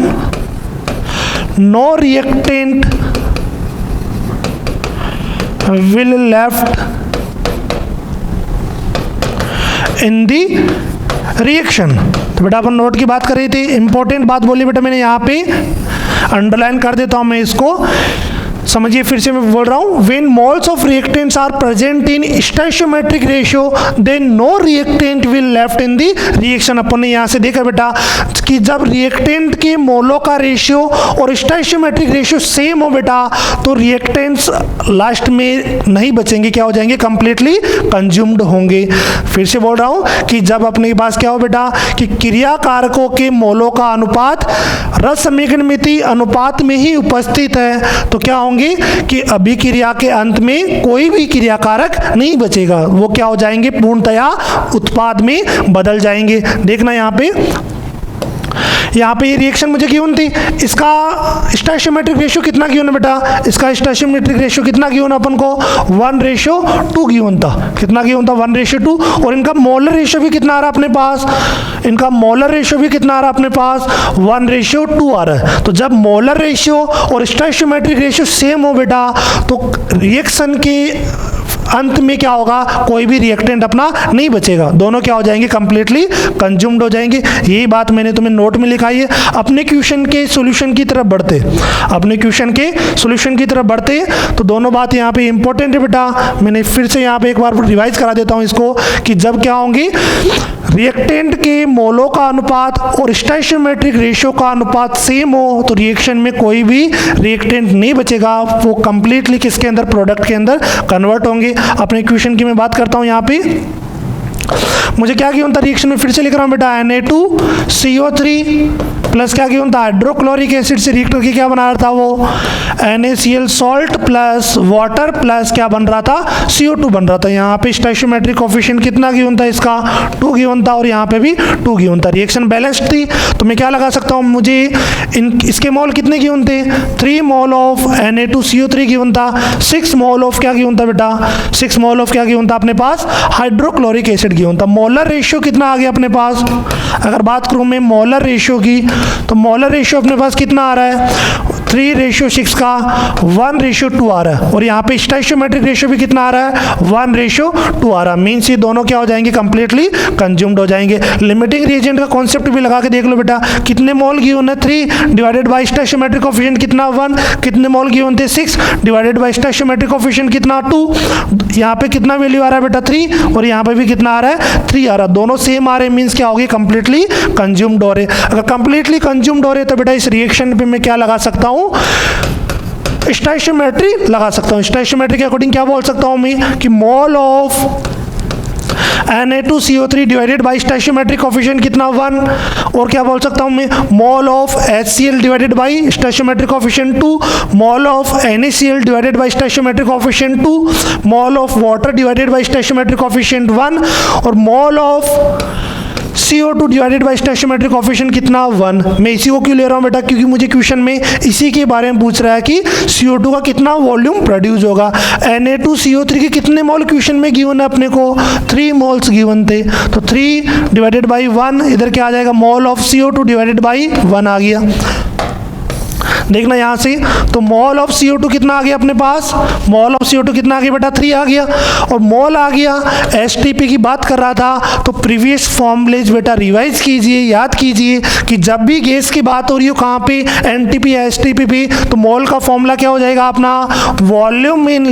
no reactant will left in the reaction. तो बेटा अपन नोट की बात कर रही थी, इंपॉर्टेंट बात बोली बेटा मैंने यहाँ पे, अंडरलाइन कर देता हूँ मैं इसको, समझिए फिर से मैं बोल रहा हूँ, when moles of reactants are present in stoichiometric ratio then no reactant will left in the reaction। अपन ने यहाँ से देखा बेटा कि जब रिएक्टेंट के मोलों का रेशियो और स्टोइशियोमेट्रिक रेशियो सेम हो बेटा तो रिएक्टेंट्स लास्ट में नहीं बचेंगे, क्या हो जाएंगे, कंप्लीटली कंज्यूम्ड होंगे। फिर से बोल रहा हूँ कि जब अपने पास क्या हो बेटा कि क्रिया कारकों के मोलों का अनुपात रस समीकरणमिति अनुपात में ही उपस्थित है तो क्या होंगे कि अभिक्रिया के अंत में कोई भी क्रिया कारक नहीं बचेगा, वो क्या हो जाएंगे, पूर्णतया उत्पाद में बदल जाएंगे। देखना यहाँ पे ये रिएक्शन मुझे गिवन थी, इसका स्टोइशियोमेट्रिक रेशियो कितना गिवन है बेटा, इसका स्टोइशियोमेट्रिक रेशियो कितना गिवन है अपन को, 1:2 गिवन था। कितना गिवन था, 1:2। और इनका मोलर रेशियो भी कितना आ रहा है अपने पास, इनका मोलर रेशियो भी कितना आ रहा है अपने पास, 1:2 आ रहा है। तो जब मोलर रेशियो और स्टोइशियोमेट्रिक रेशियो सेम हो बेटा तो रिएक्शन के अंत में क्या होगा, कोई भी रिएक्टेंट अपना नहीं बचेगा, दोनों क्या हो जाएंगे, कंप्लीटली कंज्यूम्ड हो जाएंगे। यही बात मैंने तुम्हें नोट में लिखाई है। अपने क्वेश्चन के सॉल्यूशन की तरफ बढ़ते तो दोनों बात यहाँ पे इंपॉर्टेंट है बेटा। मैंने फिर से यहाँ पे एक बार रिवाइज करा देता हूँ इसको कि जब क्या होंगे, रिएक्टेंट के मोलों का अनुपात और स्टोइशियोमेट्रिक रेशियो का अनुपात सेम हो तो रिएक्शन में कोई भी रिएक्टेंट नहीं बचेगा, वो कंप्लीटली किसके अंदर, प्रोडक्ट के अंदर कन्वर्ट होंगे। अपने क्वेश्चन की मैं बात करता हूँ यहाँ पे, मुझे क्या गिवन था रिएक्शन में, फिर से लिख रहा हूँ बेटा, Na2CO3 प्लस क्या गिवन था, हाइड्रोक्लोरिक एसिड से रिएक्ट करके क्या बना रहा था वो, NaCl salt plus water plus क्या बन रहा था, CO2 बन रहा था। यहाँ पे स्टोइशियोमेट्रिक कोफिशिएंट कितना गिवन था, इसका 2 गिवन था और यहाँ पे भी 2 गिवन था। रिएक्शन बैलेंस्ड थी तो मैं क्या लगा सकता हूँ, मुझे इसके मोल कितने गिवन थे, 3 मोल ऑफ Na2CO3 गिवन था, 6 मोल ऑफ क्या गिवन था बेटा, 6 मोल ऑफ क्या गिवन था अपने पास, हाइड्रोक्लोरिक एसिड गिवन था। मोलर रेशियो कितना आ गया अपने पास, अगर बात करूँ मैं मोलर रेशियो की तो मोलर रेशियो अपने पास कितना आ रहा है, 3:6 का 1:2 आ रहा है। और यहाँ पे स्टोइशियोमेट्रिक रेशियो भी कितना आ रहा है, 1:2 आ रहा है। मीन्स ये दोनों क्या हो जाएंगे, कंप्लीटली कंज्यूम्ड हो जाएंगे। लिमिटिंग रिएजेंट का कॉन्सेप्ट भी लगा के देख लो बेटा, कितने मोल गिवन है, 3 डिवाइडेड बाई स्टोइशियोमेट्रिक कोफिशिएंट कितना 1, कितने मोल गिवन थे, 6 डिवाइडेड बाई स्टोइशियोमेट्रिक कोफिशिएंट कितना 2, यहाँ पे कितना वैल्यू आ रहा है बेटा 3 और यहाँ पे भी कितना आ रहा है 3 आ रहा है, दोनों सेम आ रहे हैं। मीन्स क्या होगी, कंप्लीटली कंज्यूम्ड हो रहे। अगर कंप्लीटली कंज्यूम्ड हो रहे तो बेटा इस रिएक्शन पे मैं क्या लगा सकता हूँ, स्टोइशियोमेट्री लगा सकता हूँ। स्टोइशियोमेट्री के अकॉर्डिंग क्या बोल सकता हूँ मैं कि mole of Na2CO3 divided by स्टोइशियोमेट्रिक coefficient कितना 1, और क्या बोल सकता हूँ मैं, mole of HCl divided by स्टोइशियोमेट्रिक coefficient 2, mole of NaCl divided by स्टोइशियोमेट्रिक coefficient 2, mole of water divided by स्टोइशियोमेट्रिक coefficient 1 और मोल of CO2 divided by स्टोइशियोमेट्रिक coefficient कितना 1। मैं इसी को क्यों ले रहा हूँ बेटा, क्योंकि मुझे क्वेश्चन में इसी के बारे में पूछ रहा है कि CO2 का कितना वॉल्यूम प्रोड्यूस होगा। Na2CO3 के कितने मोल क्वेश्चन में गिवन है अपने को, 3 मोल्स गिवन थे, तो 3 डिवाइडेड बाई 1 इधर क्या आ जाएगा, मोल ऑफ CO2 डिवाइडेड बाई 1 आ गया। देखना यहाँ से, तो मोल ऑफ CO2 कितना आ गया अपने पास, मोल ऑफ CO2 कितना आ गया बेटा 3 आ गया, और मोल आ गया, STP की बात कर रहा था तो प्रीवियस फॉर्मूलेज बेटा रिवाइज कीजिए, याद कीजिए कि जब भी गैस की बात हो रही हो कहाँ पे, NTP या STP पे, तो मोल का फॉर्मूला क्या हो जाएगा अपना, volume in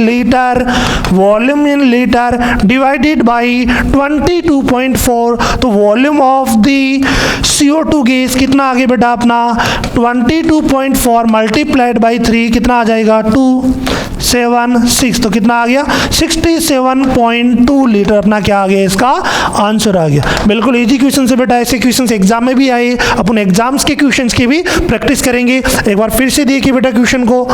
litre divided by 22.4, तो volume of the CO2 gas कितना आ गया बेटा अपना 22.4 मल्टीप्लाइड बाई 3 कितना आ जाएगा 276, तो कितना आ गया 67.2 लीटर अपना क्या आ गया, इसका आंसर आ गया। बिल्कुल इजी क्वेश्चन से बेटा, ऐसे क्वेश्चन एग्जाम में भी आए, अपन एग्जाम्स के क्वेश्चंस की भी प्रैक्टिस करेंगे। एक बार फिर से देखिए बेटा क्वेश्चन को,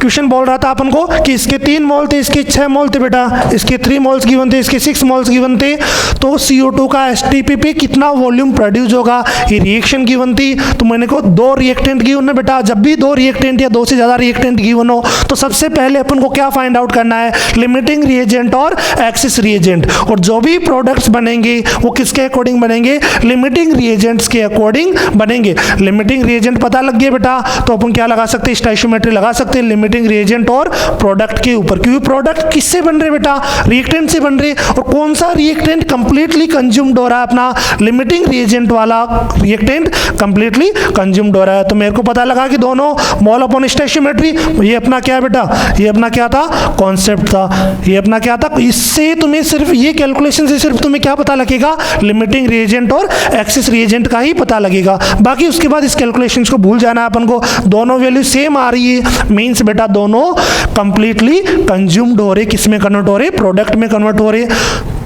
क्वेश्चन बोल रहा था अपन को कि इसके 3 मोल थे, इसके 6 मोल थे बेटा, इसके 3 मोल्स गिवन थे, इसके 6 मोल्स गिवन थे, तो CO2 का STP पे कितना वॉल्यूम प्रोड्यूस होगा, ये रिएक्शन गिवन थी। तो मैंने को 2 रिएक्टेंट गिवन है बेटा, जब भी 2 रिएक्टेंट या 2 से ज़्यादा रिएक्टेंट गिवन हो तो सबसे पहले अपन को क्या फाइंड आउट करना है, लिमिटिंग रिएजेंट और एक्सिस रिएजेंट, और जो भी प्रोडक्ट्स बनेंगे वो किसके अकॉर्डिंग बनेंगे, लिमिटिंग रिएजेंट्स के अकॉर्डिंग बनेंगे। लिमिटिंग रिएजेंट पता लग गया बेटा, तो अपन क्या लगा सकते हैं, स्टोइचियोमेट्री लगा सकते हैं लिमिटिंग रिएजेंट और प्रोडक्ट के ऊपर, क्योंकि प्रोडक्ट किससे बन रहे बेटा, रिएक्टेंट से बन रहे, और कौन सा रिएक्टेंट कंप्लीटली कंज्यूम्ड हो रहा है, अपना लिमिटिंग रिएजेंट वाला रिएक्टेंट कंप्लीटली कंज्यूम्ड हो रहा है। तो मेरे को पता लगा कि दोनों मोल अपॉन स्टोइचियोमेट्री, ये अपना क्या है बेटा, ये अपना क्या था, कॉन्सेप्ट था, ये अपना क्या था। इससे तुम्हें सिर्फ ये कैलकुलेशन से सिर्फ तुम्हें क्या पता लगेगा, लिमिटिंग रिएजेंट और एक्सिस रिएजेंट का ही पता लगेगा, बाकी उसके बाद इस कैलकुलेशंस को भूल जाना है अपन को। दोनों वैल्यू सेम आ रही है, मीन्स बेटा दोनों कंप्लीटली कंज्यूम्ड हो रहे, किस में कन्वर्ट हो रहे, प्रोडक्ट में कन्वर्ट हो रहे।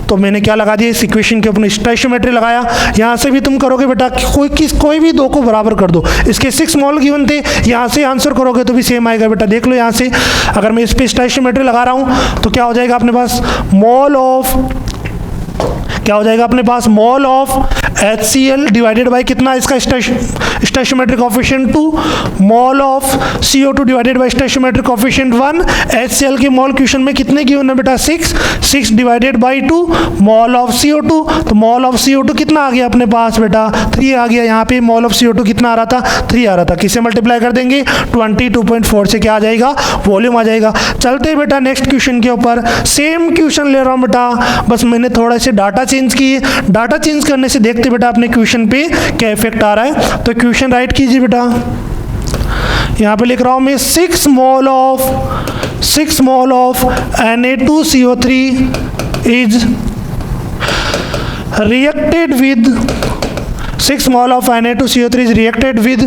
तो मैंने क्या लगा दिया, इस इक्वेशन के ऊपर स्टोइचियोमेट्री लगाया। यहाँ से भी तुम करोगे बेटा, कोई भी 2 को बराबर कर दो, इसके 6 मोल गिवन थे, यहाँ से आंसर करोगे तो भी सेम आएगा बेटा। देख लो यहाँ से, अगर मैं इस पर स्टोइचियोमेट्री लगा रहा हूँ तो क्या हो जाएगा अपने पास, मोल ऑफ, क्या हो जाएगा अपने पास, mole of HCl divided by कितना, इसका stoichiometric coefficient 2, mole of CO2 divided by stoichiometric coefficient 1। HCl के मोल क्वेश्चन में कितने गिवन है बेटा, 6 divided by 2 mole of CO2, तो मोल ऑफ CO2 कितना आ गया अपने पास बेटा 3 आ गया। यहाँ पे मोल ऑफ CO2 कितना आ रहा था, 3 आ रहा था, किससे मल्टीप्लाई कर देंगे, 22.4 से क्या आ जाएगा, वॉल्यूम आ जाएगा। चलते हैं बेटा नेक्स्ट क्वेश्चन के ऊपर, सेम क्वेश्चन ले रहा हूँ बेटा, बस मैंने थोड़ा से डाटा चेंज किए। डाटा चेंज करने से देखते बेटा अपने क्वेश्चन पे क्या इफेक्ट आ रहा है। तो क्वेश्चन राइट कीजिए बेटा, यहाँ पे लिख रहा हूं मैं 6 mole of Na2CO3 is reacted with 6 mole of Na2CO3 is reacted with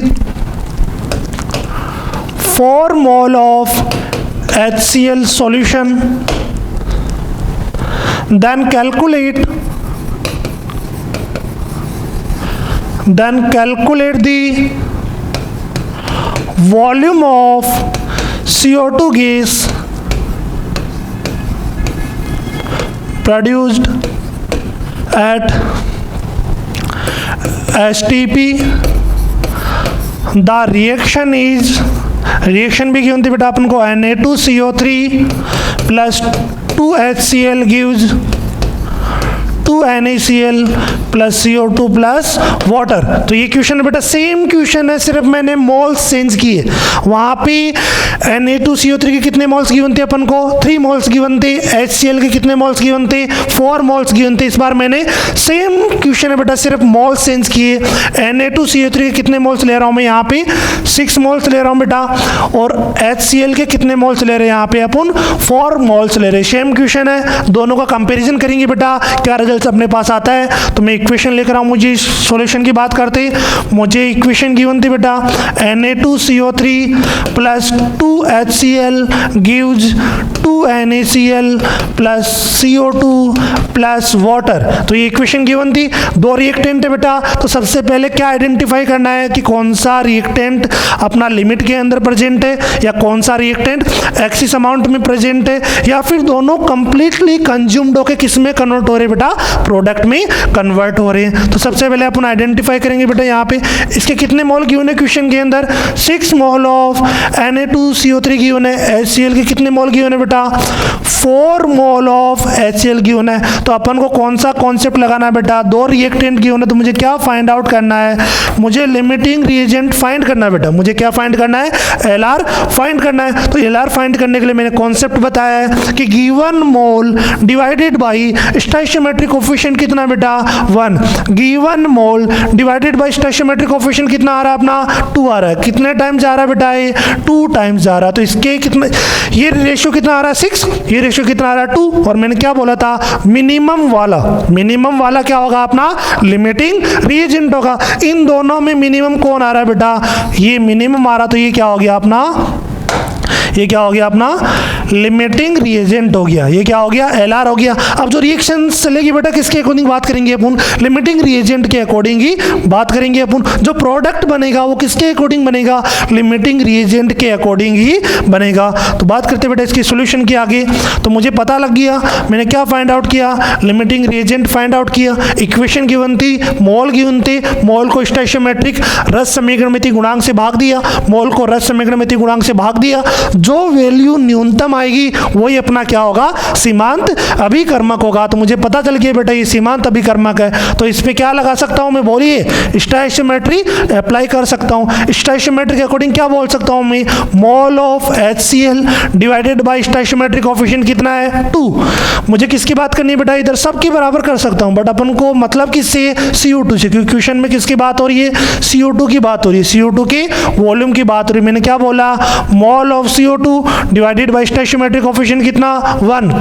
4 mole of HCl solution, then calculate the volume of CO2 gas produced at STP. The reaction is, reaction भी given थी बेटा अपन को, Na2CO3 plus 2HCl gives 2NaCl plus CO2 plus water. तो ये question है बेटा, same question है, सिर्फ मैंने मोल्स चेंज किए। वहाँ पे Na2CO3 के कितने मोल्स गिवन थे अपन को, 3 मोल्स गिवन थे, HCl के कितने मोल्स गिवन थे, 4 मोल्स गिवन थे। इस बार मैंने सेम क्वेश्चन है बेटा, सिर्फ मोल्स चेंज किए। Na2CO3 के कितने मोल्स ले रहा हूँ मैं, यहाँ पे 6 मोल्स ले रहा हूँ बेटा, और HCl के कितने मोल्स ले रहे हैं, यहाँ पे अपन 4 मोल्स ले रहे हैं। सेम क्वेश्चन है, दोनों का कंपेरिजन करेंगे बेटा, क्या रिजल्ट अपने पास आता है। तो मैं इक्वेशन लेकर आऊँ, मुझे सॉल्यूशन की बात करते, मुझे इक्वेशन गिवन थी बेटा, Na2CO3 plus 2HCl gives 2NaCl plus CO2 plus water. तो ये इक्वेशन गिवन थी, 2 रिएक्टेंट है बेटा। तो सबसे पहले क्या आइडेंटिफाई करना है कि कौन सा रिएक्टेंट अपना लिमिट के अंदर प्रेजेंट है, या कौन सा रिएक्टेंट एक्सिस अमाउंट में प्रेजेंट है, या फिर दोनों कंप्लीटली कंज्यूम्ड होकर किस में कन्वर्ट हो रहे बेटा, प्रोडक्ट में कन्वर्ट हो रहे हैं। तो सबसे पहले अपन आइडेंटिफाई करेंगे बेटा यहाँ पे इसके कितने मोल गिवन है क्वेश्चन के अंदर, 6 मोल ऑफ Na2CO3 गिवन है। HCl के कितने मोल गिवन है बेटा, 4 मोल ऑफ HCl गिवन है। तो अपन को कौन सा कॉन्सेप्ट लगाना है बेटा, 2 रिएक्टेंट गिवन है, तो मुझे क्या फाइंड आउट करना है, मुझे लिमिटिंग रिएजेंट फाइंड करना है बेटा। मुझे क्या फाइंड करना है, LR फाइंड करना है। तो LR फाइंड करने के लिए मैंने कॉन्सेप्ट बताया है कि given mole divided by stoichiometric coefficient कितना है बेटा, 1। Given mole divided by stoichiometric coefficient कितना आ रहा है अपना, 2 आ रहा है। कितने टाइम्स जा रहा है बेटा, ये 2 टाइम्स जा रहा है। तो इसके कितने, ये रेशियो कितना आ रहा है 6, ये रेशियो कितना आ रहा है 2। और मैंने क्या बोला था, मिनिमम वाला क्या होगा अपना, लिमिटिंग रिएजेंट होगा। इन दोनों में मिनिमम कौन आ रहा है बेटा, ये मिनिमम आ रहा, तो ये क्या हो गया अपना, ये क्या हो गया अपना, लिमिटिंग रिएजेंट हो गया। ये क्या हो गया, LR हो गया। अब जो रिएक्शन चलेगी बेटा किसके अकॉर्डिंग बात करेंगे अपन, लिमिटिंग रिएजेंट के अकॉर्डिंग ही बात करेंगे अपन। जो प्रोडक्ट बनेगा वो किसके अकॉर्डिंग बनेगा, लिमिटिंग रिएजेंट के अकॉर्डिंग ही बनेगा। तो बात करते बेटा इसकी सोल्यूशन की आगे। तो मुझे पता लग गया, मैंने क्या फाइंड आउट किया, लिमिटिंग रिएजेंट फाइंड आउट किया। इक्वेशन गिवन थी, मोल गिवन थे, मोल को स्टोइचियोमेट्रिक रस समीकरणमिति गुणांक से भाग दिया, मोल को रस समीकरणमिति गुणांक से भाग दिया। जो वैल्यू न्यूनतम आएगी वही अपना क्या होगा, सीमांत अभिकर्मक होगा। तो मुझे पता चल गया बेटा ये सीमांत अभिकर्मक है। तो इस पे क्या लगा सकता हूं मैं, बोलिए, स्टोइचियोमेट्री अप्लाई कर सकता हूं। स्टोइचियोमेट्री के अकॉर्डिंग क्या बोल सकता हूं मैं, mole of HCl divided by stoichiometric coefficient कितना है, 2। मुझे किसकी बात करनी है बेटा, इधर सबकी बराबर कर सकता हूं, बट अपन को मतलब किससे, CO2 से, क्योंकि क्वेश्चन में किसकी बात हो रही है, CO2 की बात हो रही है, CO2 के वॉल्यूम की बात हो रही है। मैंने क्या बोला, mole of CO2 divided by stoichiometric coefficient कितना, 1।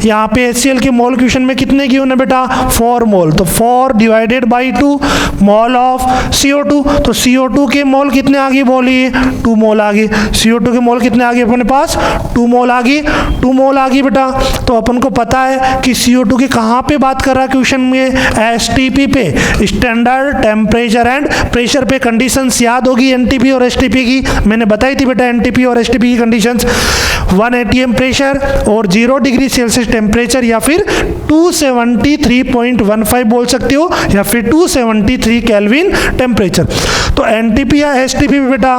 यहाँ पे HCl के मोल क्वेश्चन में कितने गिवन है बेटा, 4 मोल। तो 4 divided by 2 mole of CO2। तो CO2 के मोल कितने आ गए, बोलिए, 2 मोल आ गए। CO2 के मोल कितने आ गए अपने पास, 2 मोल आ गए, 2 मोल आ गई बेटा। तो अपन को पता है कि CO2 के कहाँ पे बात कर रहा है क्वेश्चन में, STP पे, स्टैंडर्ड टेम्परेचर एंड प्रेशर पे। कंडीशंस याद होगी NTP और STP की, मैंने बताई थी बेटा NTP और STP की कंडीशंस, 1 atm प्रेशर और 0 डिग्री सेल्सियस टेम्परेचर, या फिर 273.15 बोल सकते हो, या फिर 273 केल्विन टेम्परेचर। तो NTP या STP बेटा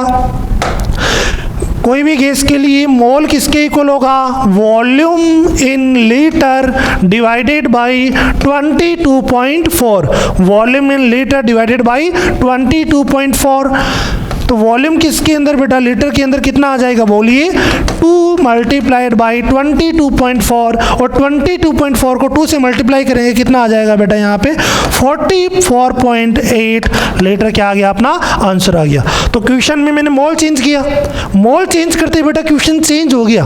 कोई भी गैस के लिए मोल किसके इक्वल होगा, volume in litre divided by 22.4, volume in litre divided by 22.4। तो वॉल्यूम किसके अंदर बेटा, लीटर के अंदर कितना आ जाएगा, बोलिए, 2 मल्टीप्लाइड बाई 22.4, और 22.4 को 2 से मल्टीप्लाई करेंगे कितना आ जाएगा बेटा, यहाँ पे 44.8 लीटर क्या आ गया, अपना आंसर आ गया। तो क्वेश्चन में मैंने मोल चेंज किया, मोल चेंज करते बेटा क्वेश्चन चेंज हो गया।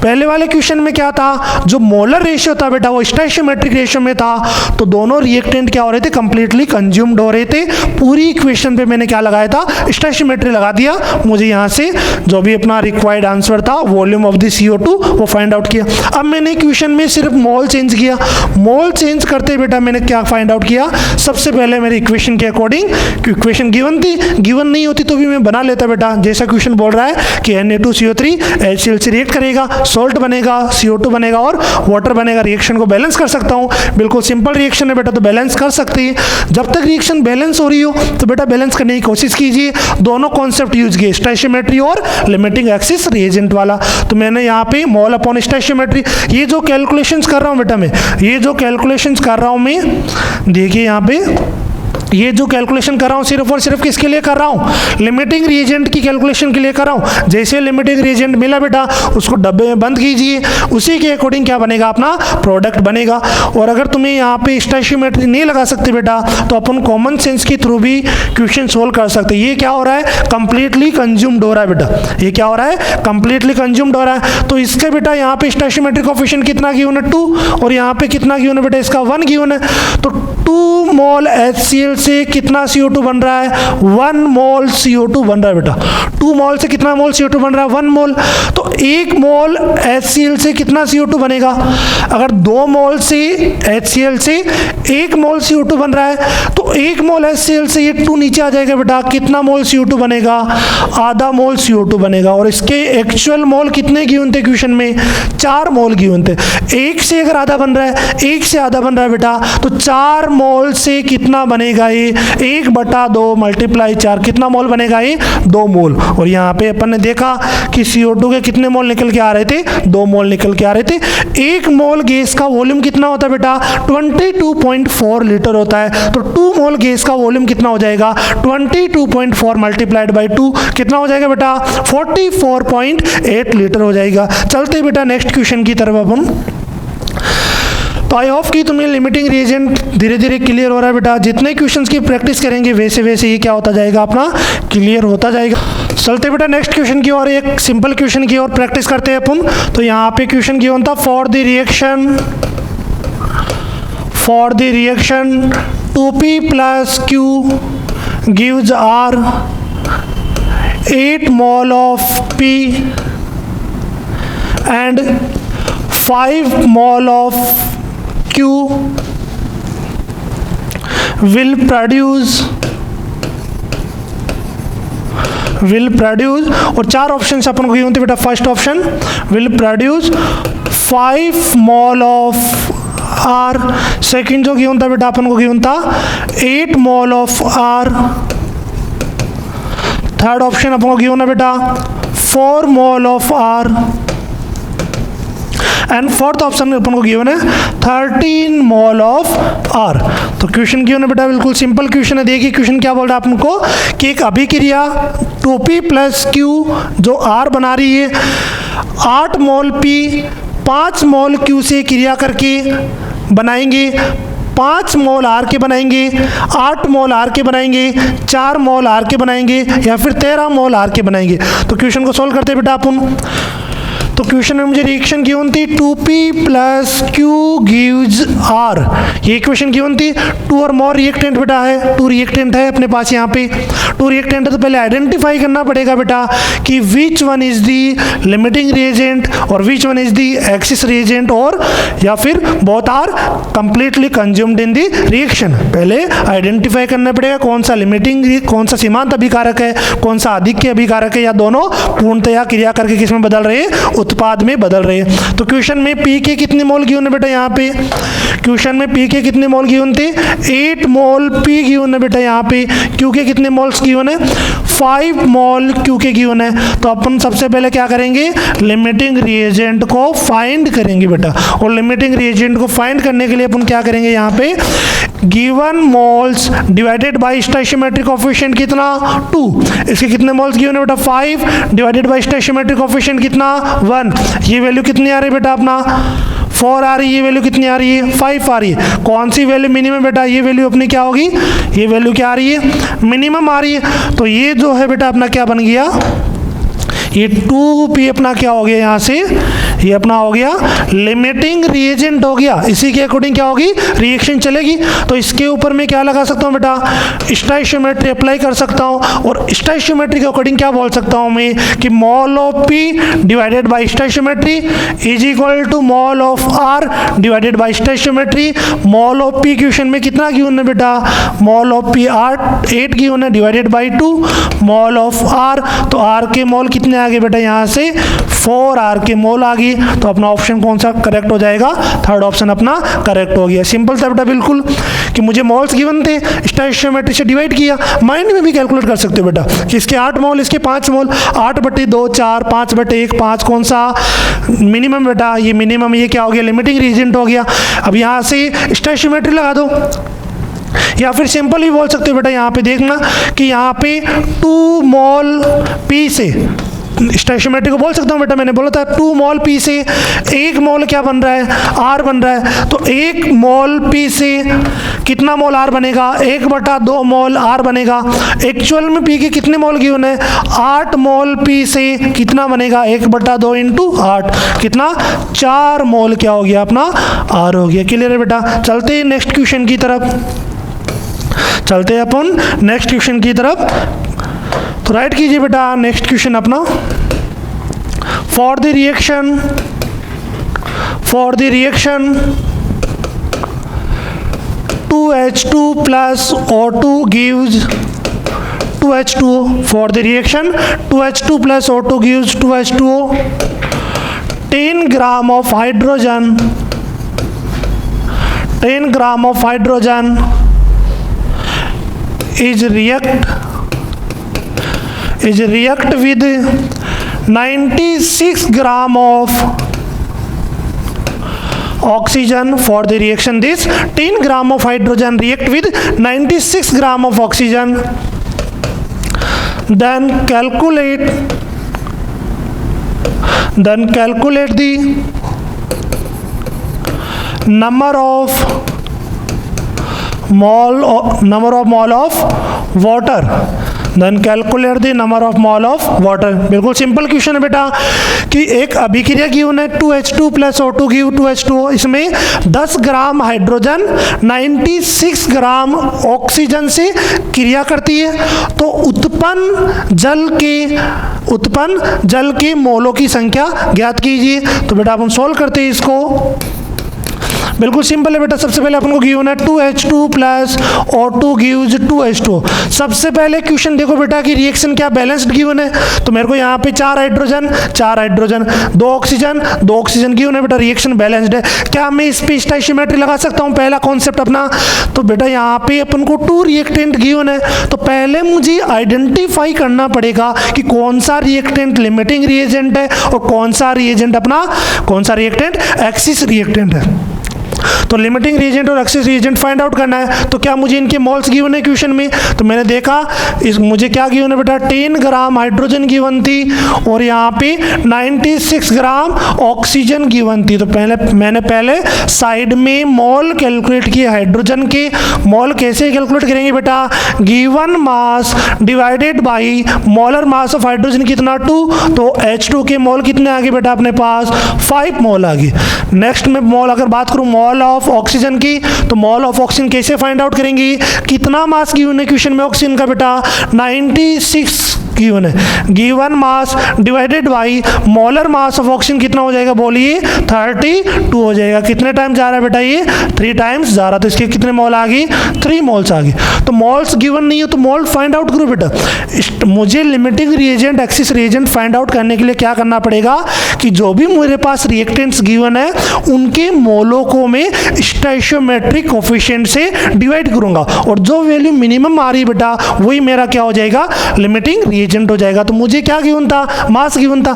पहले वाले क्वेश्चन में क्या था, जो मोलर रेशियो था बेटा वो स्टोइचियोमेट्रिक रेशियो में था, तो दोनों रिएक्टेंट क्या हो रहे थे, कंप्लीटली कंज्यूम्ड हो रहे थे। पूरी इक्वेशन पे मैंने क्या लगाया था, स्टोइचियोमेट्री लगा दिया। मुझे यहाँ से जो भी अपना रिक्वायर्ड आंसर था, वॉल्यूम ऑफ द CO2, वो फाइंड आउट किया। अब मैंने इक्वेशन में सिर्फ मोल चेंज किया। मोल चेंज करते बेटा मैंने क्या फाइंड आउट किया, सबसे पहले मेरी इक्वेशन के अकॉर्डिंग, इक्वेशन गिवन थी, गिवन नहीं होती तो भी मैं बना लेता बेटा। जैसा क्वेश्चन बोल रहा है कि Na2CO3 HCl से रिएक्ट करेगा, सॉल्ट बनेगा, CO2 बनेगा और वाटर बनेगा, रिएक्शन को बैलेंस कर सकता हूं। बिल्कुल सिंपल रिएक्शन है बेटा, तो बैलेंस कर सकते हैं। जब तक रिएक्शन बैलेंस हो रही हो तो बेटा बैलेंस करने की कोशिश कीजिए। दोनों कॉन्सेप्ट यूज किए, स्टोइचियोमेट्री और लिमिटिंग एक्सिस रिएजेंट वाला। तो मैंने यहाँ पे मोल अपॉन स्टोइचियोमेट्री, ये जो कैलकुलेशंस कर रहा हूँ बेटा मैं, ये जो कैलकुलेशंस कर रहा हूँ मैं, देखिए यहाँ पे ये जो कैलकुलेशन कर रहा हूँ सिर्फ और सिर्फ किसके लिए कर रहा हूँ, लिमिटिंग रिएजेंट की कैलकुलेशन के लिए कर रहा हूँ। जैसे लिमिटिंग रिएजेंट मिला बेटा उसको डब्बे में बंद कीजिए, उसी के अकॉर्डिंग क्या बनेगा, अपना प्रोडक्ट बनेगा। और अगर तुम्हें यहाँ पे स्टोइचियोमेट्री नहीं लगा सकते बेटा तो अपन कॉमन सेंस के थ्रू भी क्वेश्चन सोल्व कर सकते। ये क्या हो रहा है, कंप्लीटली कंज्यूम्ड हो रहा है बेटा, ये क्या हो रहा है, कंप्लीटली कंज्यूम्ड हो रहा है। तो इसके बेटा यहाँ पे स्टोइचियोमेट्रिक कोफिशिएंट कितना गिवन है, 2, और यहाँ पे कितना गिवन है बेटा, इसका 1 गिवन है। तो 2 मोल HCl से कितना CO2 बन रहा है? 1 मोल CO2 बन रहा है बेटा। 2 मोल से कितना मोल CO2 बन रहा है? 1 मोल। तो 1 मोल HCl से कितना CO2 बनेगा? अगर 2 मोल से HCl से 1 मोल CO2 बन रहा है तो 1 मोल HCl से ये 2 नीचे आ जाएगा बेटा। कितना मोल CO2 बनेगा? आधा मोल CO2 बनेगा। और इसके एक्चुअल मोल कितने गिवन थे क्वेश्चन में? 4 मोल गिवन थे। 1 से अगर आधा बन रहा है, 1 से आधा बन रहा है बेटा, तो 4 मोल से कितना बनेगा? ये 1/2 मल्टीप्लाई 4, कितना मोल बनेगा? ये 2 मोल। और यहाँ पे अपन ने देखा कि CO2 के कितने मोल निकल के आ रहे थे? 2 मोल निकल के आ रहे थे। 1 मोल गैस का वॉल्यूम कितना होता है बेटा? 22.4 लीटर होता है। तो 2 मोल गैस का वॉल्यूम कितना हो जाएगा? 22.4 मल्टीप्लाइड बाई 2 कितना हो जाएगा बेटा? 44.8 लीटर हो जाएगा। चलते बेटा नेक्स्ट क्वेश्चन की तरफ अपन। तो आई होप कि तुम्हें लिमिटिंग रिएजेंट धीरे धीरे क्लियर हो रहा है बेटा। जितने क्वेश्चंस की प्रैक्टिस करेंगे वैसे वैसे ये क्या होता जाएगा? अपना क्लियर होता जाएगा। चलते बेटा नेक्स्ट क्वेश्चन की और, एक सिंपल क्वेश्चन की और प्रैक्टिस करते हैं अपन। तो यहाँ पे क्वेश्चन की होता for the reaction 2P plus Q gives R 8 mole of P and 5 mole of Q will produce और 4 ऑप्शन अपन को ये होते बेटा। First option will produce 5 mole of R। Second जो गिवन था बेटा अपन को गिवन था 8 mole of R। Third option अपन को गिवन है बेटा 4 mole of R। And fourth option अपन को गिवन है 13 मोल ऑफ R। तो क्वेश्चन गिवन है बेटा, बिल्कुल सिंपल क्वेश्चन है। देखिए क्वेश्चन क्या बोल रहा है आपको कि एक अभिक्रिया 2P plus Q जो R बना रही है 8 मोल P 5 मोल Q से क्रिया करके बनाएंगे, 5 मोल R के बनाएंगे, 8 मोल R के बनाएंगे, 4 मोल R के बनाएंगे या फिर 13 मोल R के बनाएंगे। तो क्वेश्चन को सोल्व करते हैं बेटा अपन। तो क्वेश्चन में मुझे रिएक्शन गिवन थी 2P plus Q gives R। ये क्वेश्चन गिवन थी। 2 और मोर रिएक्टेंट बेटा है, 2 रिएक्टेंट है अपने पास यहाँ पे। 2 रिएक्टेंट है तो पहले आइडेंटिफाई करना पड़ेगा बेटा कि which one is the limiting reagent और which one is the excess reagent, और या फिर both are completely consumed in the reaction. पहले आइडेंटिफाई करना पड़ेगा कौन सा लिमिटिंग, कौन सा सीमांत अभिकारक है, कौन सा अधिक अभिकारक है, या दोनों पूर्णतया क्रिया करके किसमें बदल रहे हैं? उत्पाद में बदल रहे हैं। तो क्वेश्चन में P के कितने मोल गिवन है बेटा? यहाँ पे क्वेश्चन में P के कितने मोल गिवन थे? 8 मोल P गिवन है बेटा। यहाँ पे Q के कितने मोल्स गिवन है? 5 मोल Q के गिवन है। तो अपन सबसे पहले क्या करेंगे? लिमिटिंग रिएजेंट को फाइंड करेंगे बेटा। और लिमिटिंग रिएजेंट को फाइंड करने के लिए अपन क्या करेंगे? यहाँ पे given moles divided by stoichiometric coefficient कितना? 2। इसके कितने मोल्स गिवन है बेटा? 5 डिवाइडेड बाय स्टोइचियोमेट्रिक कोएफिशिएंट कितना? 1। ये वैल्यू कितनी आ रही है बेटा? अपना 4 आ रही है। ये वैल्यू कितनी आ रही है? 5 आ रही है। कौन सी वैल्यू मिनिमम बेटा? ये वैल्यू अपनी क्या होगी? ये वैल्यू क्या आ रही है? मिनिमम आ रही है। तो ये जो है बेटा अपना क्या बन गया? ये 2P अपना क्या हो गया? यहाँ से ये अपना हो गया लिमिटिंग रिएजेंट हो गया। इसी के अकॉर्डिंग क्या होगी? रिएक्शन चलेगी। तो इसके ऊपर मैं क्या लगा सकता हूँ बेटा? स्टोइचियोमेट्री अप्लाई कर सकता हूँ। और स्टोइचियोमेट्री के अकॉर्डिंग क्या बोल सकता हूँ मैं कि mole of P divided by stoichiometry is equal to mole of R divided by stoichiometry. Mole of P question में कितना गिवन है बेटा? मोल ऑफ P 8 गिवन है divided by 2 mole of R। तो R के मोल कितने आ गए बेटा? यहाँ से 4R के मोल आ गए। तो अपना ऑप्शन कौन सा करेक्ट हो जाएगा? थर्ड ऑप्शन अपना करेक्ट हो गया। सिंपल था बेटा बिल्कुल कि मुझे मोल्स गिवन थे, स्टोइचियोमेट्री से डिवाइड किया। माइंड में भी कैलकुलेट कर सकते हो बेटा कि इसके 8 मोल, इसके 5 मोल। 8/2 4, 5/1 5। कौन सा मिनिमम बेटा? ये मिनिमम। ये क्या हो गया? लिमिटिंग रिएजेंट हो गया। अब यहाँ से स्टोइचियोमेट्री लगा दो, या फिर सिंपल ही बोल सकते हो बेटा। यहाँ पे देखना कि यहाँ पे 2 मोल P से स्टोइचियोमेट्री को बोल सकता हूँ बेटा। मैंने बोला था 2 मोल P से 1 मोल क्या बन रहा है? R बन रहा है। तो 1 मोल P से कितना मोल R बनेगा? 1/2 मोल R बनेगा। एक्चुअल में P के कितने मोल गिवन है? 8 मोल P से कितना बनेगा? 1/2 इंटू 8 कितना? 4 मोल क्या हो गया? अपना R हो गया। क्लियर है बेटा? चलते हैं नेक्स्ट क्वेश्चन की तरफ। चलते हैं अपन नेक्स्ट क्वेश्चन की तरफ। तो राइट कीजिए बेटा नेक्स्ट क्वेश्चन अपना। For the reaction 2H2 plus O2 gives 2H2O. For the reaction 2H2 plus O2 gives 2H2O. 10 gram of hydrogen is react with 96 gram of oxygen. For the reaction this 10 gram of hydrogen react with 96 gram of oxygen. Then calculate the number of mole of water. Then calculate the number of mole of water. बिल्कुल simple question है बेटा कि एक अभिक्रिया given है 2H2 plus O2 give 2H2O। इसमें 10 gram hydrogen 96 gram oxygen से क्रिया करती है। तो उत्पन्न जल के मोलों की संख्या ज्ञात कीजिए। तो बेटा अपन सोल्व करते हैं इसको। बिल्कुल सिंपल है बेटा। सबसे पहले अपन को गिवन है 2H2 plus O2 gives 2H2। सबसे पहले क्वेश्चन देखो बेटा कि रिएक्शन क्या बैलेंस्ड गिवन है। तो मेरे को यहाँ पे 4 हाइड्रोजन 2 ऑक्सीजन गिवन है बेटा। रिएक्शन बैलेंस्ड है। क्या मैं इस पे स्टोइचियोमेट्री लगा सकता हूँ? पहला कॉन्सेप्ट अपना। तो बेटा यहाँ पे अपन को 2 रिएक्टेंट गिवन है। तो पहले मुझे आइडेंटिफाई करना पड़ेगा कि कौन सा रिएक्टेंट लिमिटिंग रिएजेंट है और कौन सा रिएक्टेंट एक्सिस रिएक्टेंट है। तो लिमिटिंग रिएजेंट और एक्सिस रिएजेंट फाइंड आउट करना है। तो क्या मुझे इनके मोल्स गिवन है क्वेश्चन में? तो मैंने देखा मुझे क्या गिवन है बेटा 10 ग्राम हाइड्रोजन गिवन थी और यहाँ पे 96 ग्राम ऑक्सीजन गिवन थी। तो मैंने पहले साइड में मोल कैलकुलेट किए। हाइड्रोजन के मोल कैसे कैलकुलेट करेंगे बेटा? Given mass divided by molar mass of hydrogen कितना 2। तो H2 के मोल कितने आ गए बेटा अपने पास? 5 मोल आ गए। नेक्स्ट में मोल अगर बात करूँ मोल ऑफ ऑक्सीजन की, तो मोल ऑफ ऑक्सीजन कैसे फाइंड आउट करेंगे? कितना मास गिवन है क्वेश्चन में ऑक्सीजन का बेटा? 96 गिवन है। Given mass divided by molar mass of oxygen कितना हो जाएगा बोलिए? 32 हो जाएगा। कितने टाइम जा रहा है बेटा? ये 3 टाइम्स जा रहा। तो इसके कितने मोल आ गए? 3 मोल्स आ गए। तो मोल्स गिवन नहीं हो तो मोल फाइंड आउट करो बेटा। मुझे limiting reagent axis reagent find out करने के लिए क्या करना पड़ेगा कि जो भी मेरे पास रिएक्टेंट्स गिवन है उनके मोलों को मैं स्टोइचियोमेट्रिक कोफिशिएंट से डिवाइड करूंगा और जो वैल्यू मिनिमम आ रही है बेटा वही मेरा क्या हो जाएगा? लिमिटिंग रिएजेंट हो जाएगा। तो मुझे क्या गिवन था? मास गिवन था।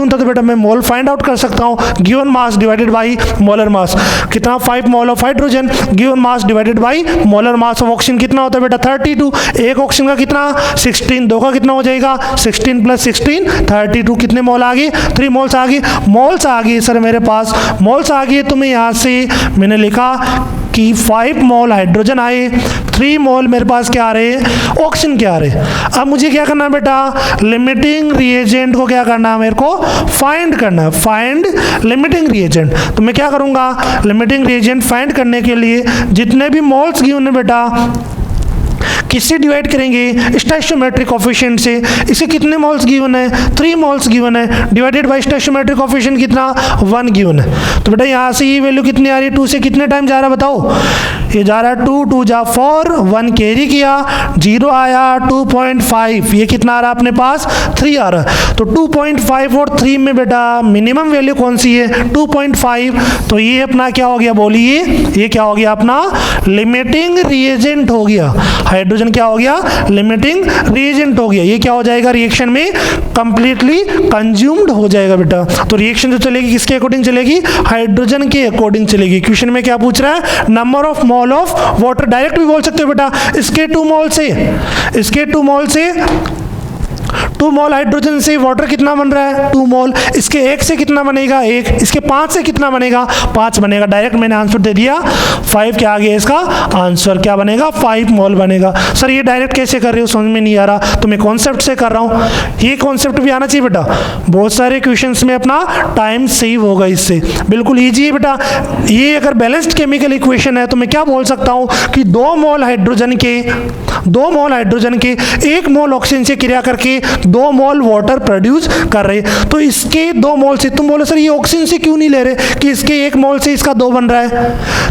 तो बेटा मैं मोल फाइंड आउट कर सकता हूँ। Given mass divided by molar mass कितना? 5 mole of hydrogen. Given mass divided by molar mass of oxygen कितना होता है बेटा? 32। एक ऑक्सीजन का कितना? 16। 2 का कितना हो जाएगा? 16 प्लस 16 32। कितने मोल आ गए? 3 मोल्स आ गए। मोल्स आ गए सर मेरे पास। मोल्स आ गए तो मैं यहाँ से मैंने लिखा कि 5 मोल हाइड्रोजन आए, 3 मोल मेरे पास क्या आ रहे हैं? ऑक्सीजन के आ रहे हैं। अब मुझे क्या करना है बेटा? लिमिटिंग रिएजेंट को क्या करना है? मेरे को फाइंड करना है। Find limiting reagent. तो मैं क्या करूंगा? लिमिटिंग रिएजेंट फाइंड करने के लिए जितने भी मोल्स गिवन है बेटा किससे डिवाइड करेंगे? स्टोइचियोमेट्रिक कोफिशिएंट से। इसके कितने मोल्स गिवन है? 3 मोल्स गिवन है। डिवाइडेड बाय स्टोइचियोमेट्रिक कोफिशिएंट कितना? 1 गिवन है। तो बेटा यहाँ से ये वैल्यू कितनी आ रही है? 2 से कितने टाइम जा रहा है बताओ? ये जा रहा है 2 2 जा 4 1 कैरी किया 0 आया 2.5। ये कितना आ रहा है अपने पास? 3 आ रहा है। तो 2.5 और 3 में बेटा मिनिमम वैल्यू कौन सी है? 2.5। तो ये अपना क्या हो गया बोलिए? ये क्या हो गया अपना? लिमिटिंग रिएजेंट हो गया। हाइड्रोजन क्या हो गया? लिमिटिंग रिएजेंट हो गया। ये क्या हो जाएगा? रिएक्शन में कंप्लीटली कंज्यूम्ड हो जाएगा बेटा। तो रिएक्शन जो चलेगी किसके अकॉर्डिंग चलेगी? हाइड्रोजन के अकॉर्डिंग चलेगी। क्वेश्चन में क्या पूछ रहा है? Number of mole of water. Direct भी बोल सकते हो बेटा इसके 2 मोल से 2 मोल हाइड्रोजन से वाटर कितना बन रहा है 2 मोल, इसके 1 से कितना बनेगा 1, इसके 5 से कितना बनेगा 5 बनेगा। डायरेक्ट मैंने आंसर दे दिया 5 क्या आ गया, इसका आंसर क्या बनेगा 5 मोल बनेगा। सर ये डायरेक्ट कैसे कर रहे हो, समझ में नहीं आ रहा, तो मैं कॉन्सेप्ट से कर रहा हूँ। ये कॉन्सेप्ट भी आना चाहिए बेटा, बहुत सारे क्वेश्चंस में अपना टाइम सेव होगा इससे, बिल्कुल ईजी है बेटा। ये अगर बैलेंस्ड केमिकल इक्वेशन है तो मैं क्या बोल सकता हूँ कि 2 मोल हाइड्रोजन के 1 मोल ऑक्सीजन से क्रिया करके 2 मोल वाटर प्रोड्यूस कर रहे, तो इसके 2 मोल से, तुम बोलो सर ये ऑक्सीजन से क्यों नहीं ले रहे कि इसके 1 मोल से इसका 2 बन रहा है,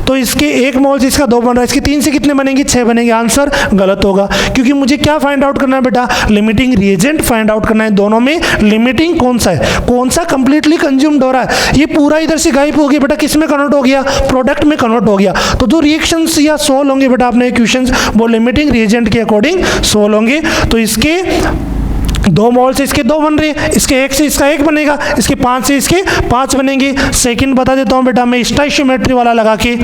तो इसके 1 मोल से इसका 2 बन रहा है, इसके 3 से कितने बनेंगे 6 बनेंगे। आंसर गलत होगा, क्योंकि मुझे क्या फाइंड आउट करना है बेटा, लिमिटिंग रिएजेंट फाइंड आउट करना है। दोनों में लिमिटिंग कौन सा है, कौन सा कंप्लीटली कंज्यूम्ड हो रहा है, ये पूरा इधर से गायब हो गया बेटा, किस में कन्वर्ट हो गया, प्रोडक्ट में कन्वर्ट हो गया। तो जो रिएक्शंस या सोल्व होंगे बेटा अपने इक्वेशंस वो लिमिटिंग रिएजेंट के अकॉर्डिंग सोल्व होंगे। तो इसके 2 मोल से इसके 2 बन रहे हैं, इसके 1 से इसका 1 बनेगा, इसके 5 से इसके 5 बनेंगे। सेकंड बता देता हूँ बेटा मैं स्टोइचियोमेट्री वाला लगा के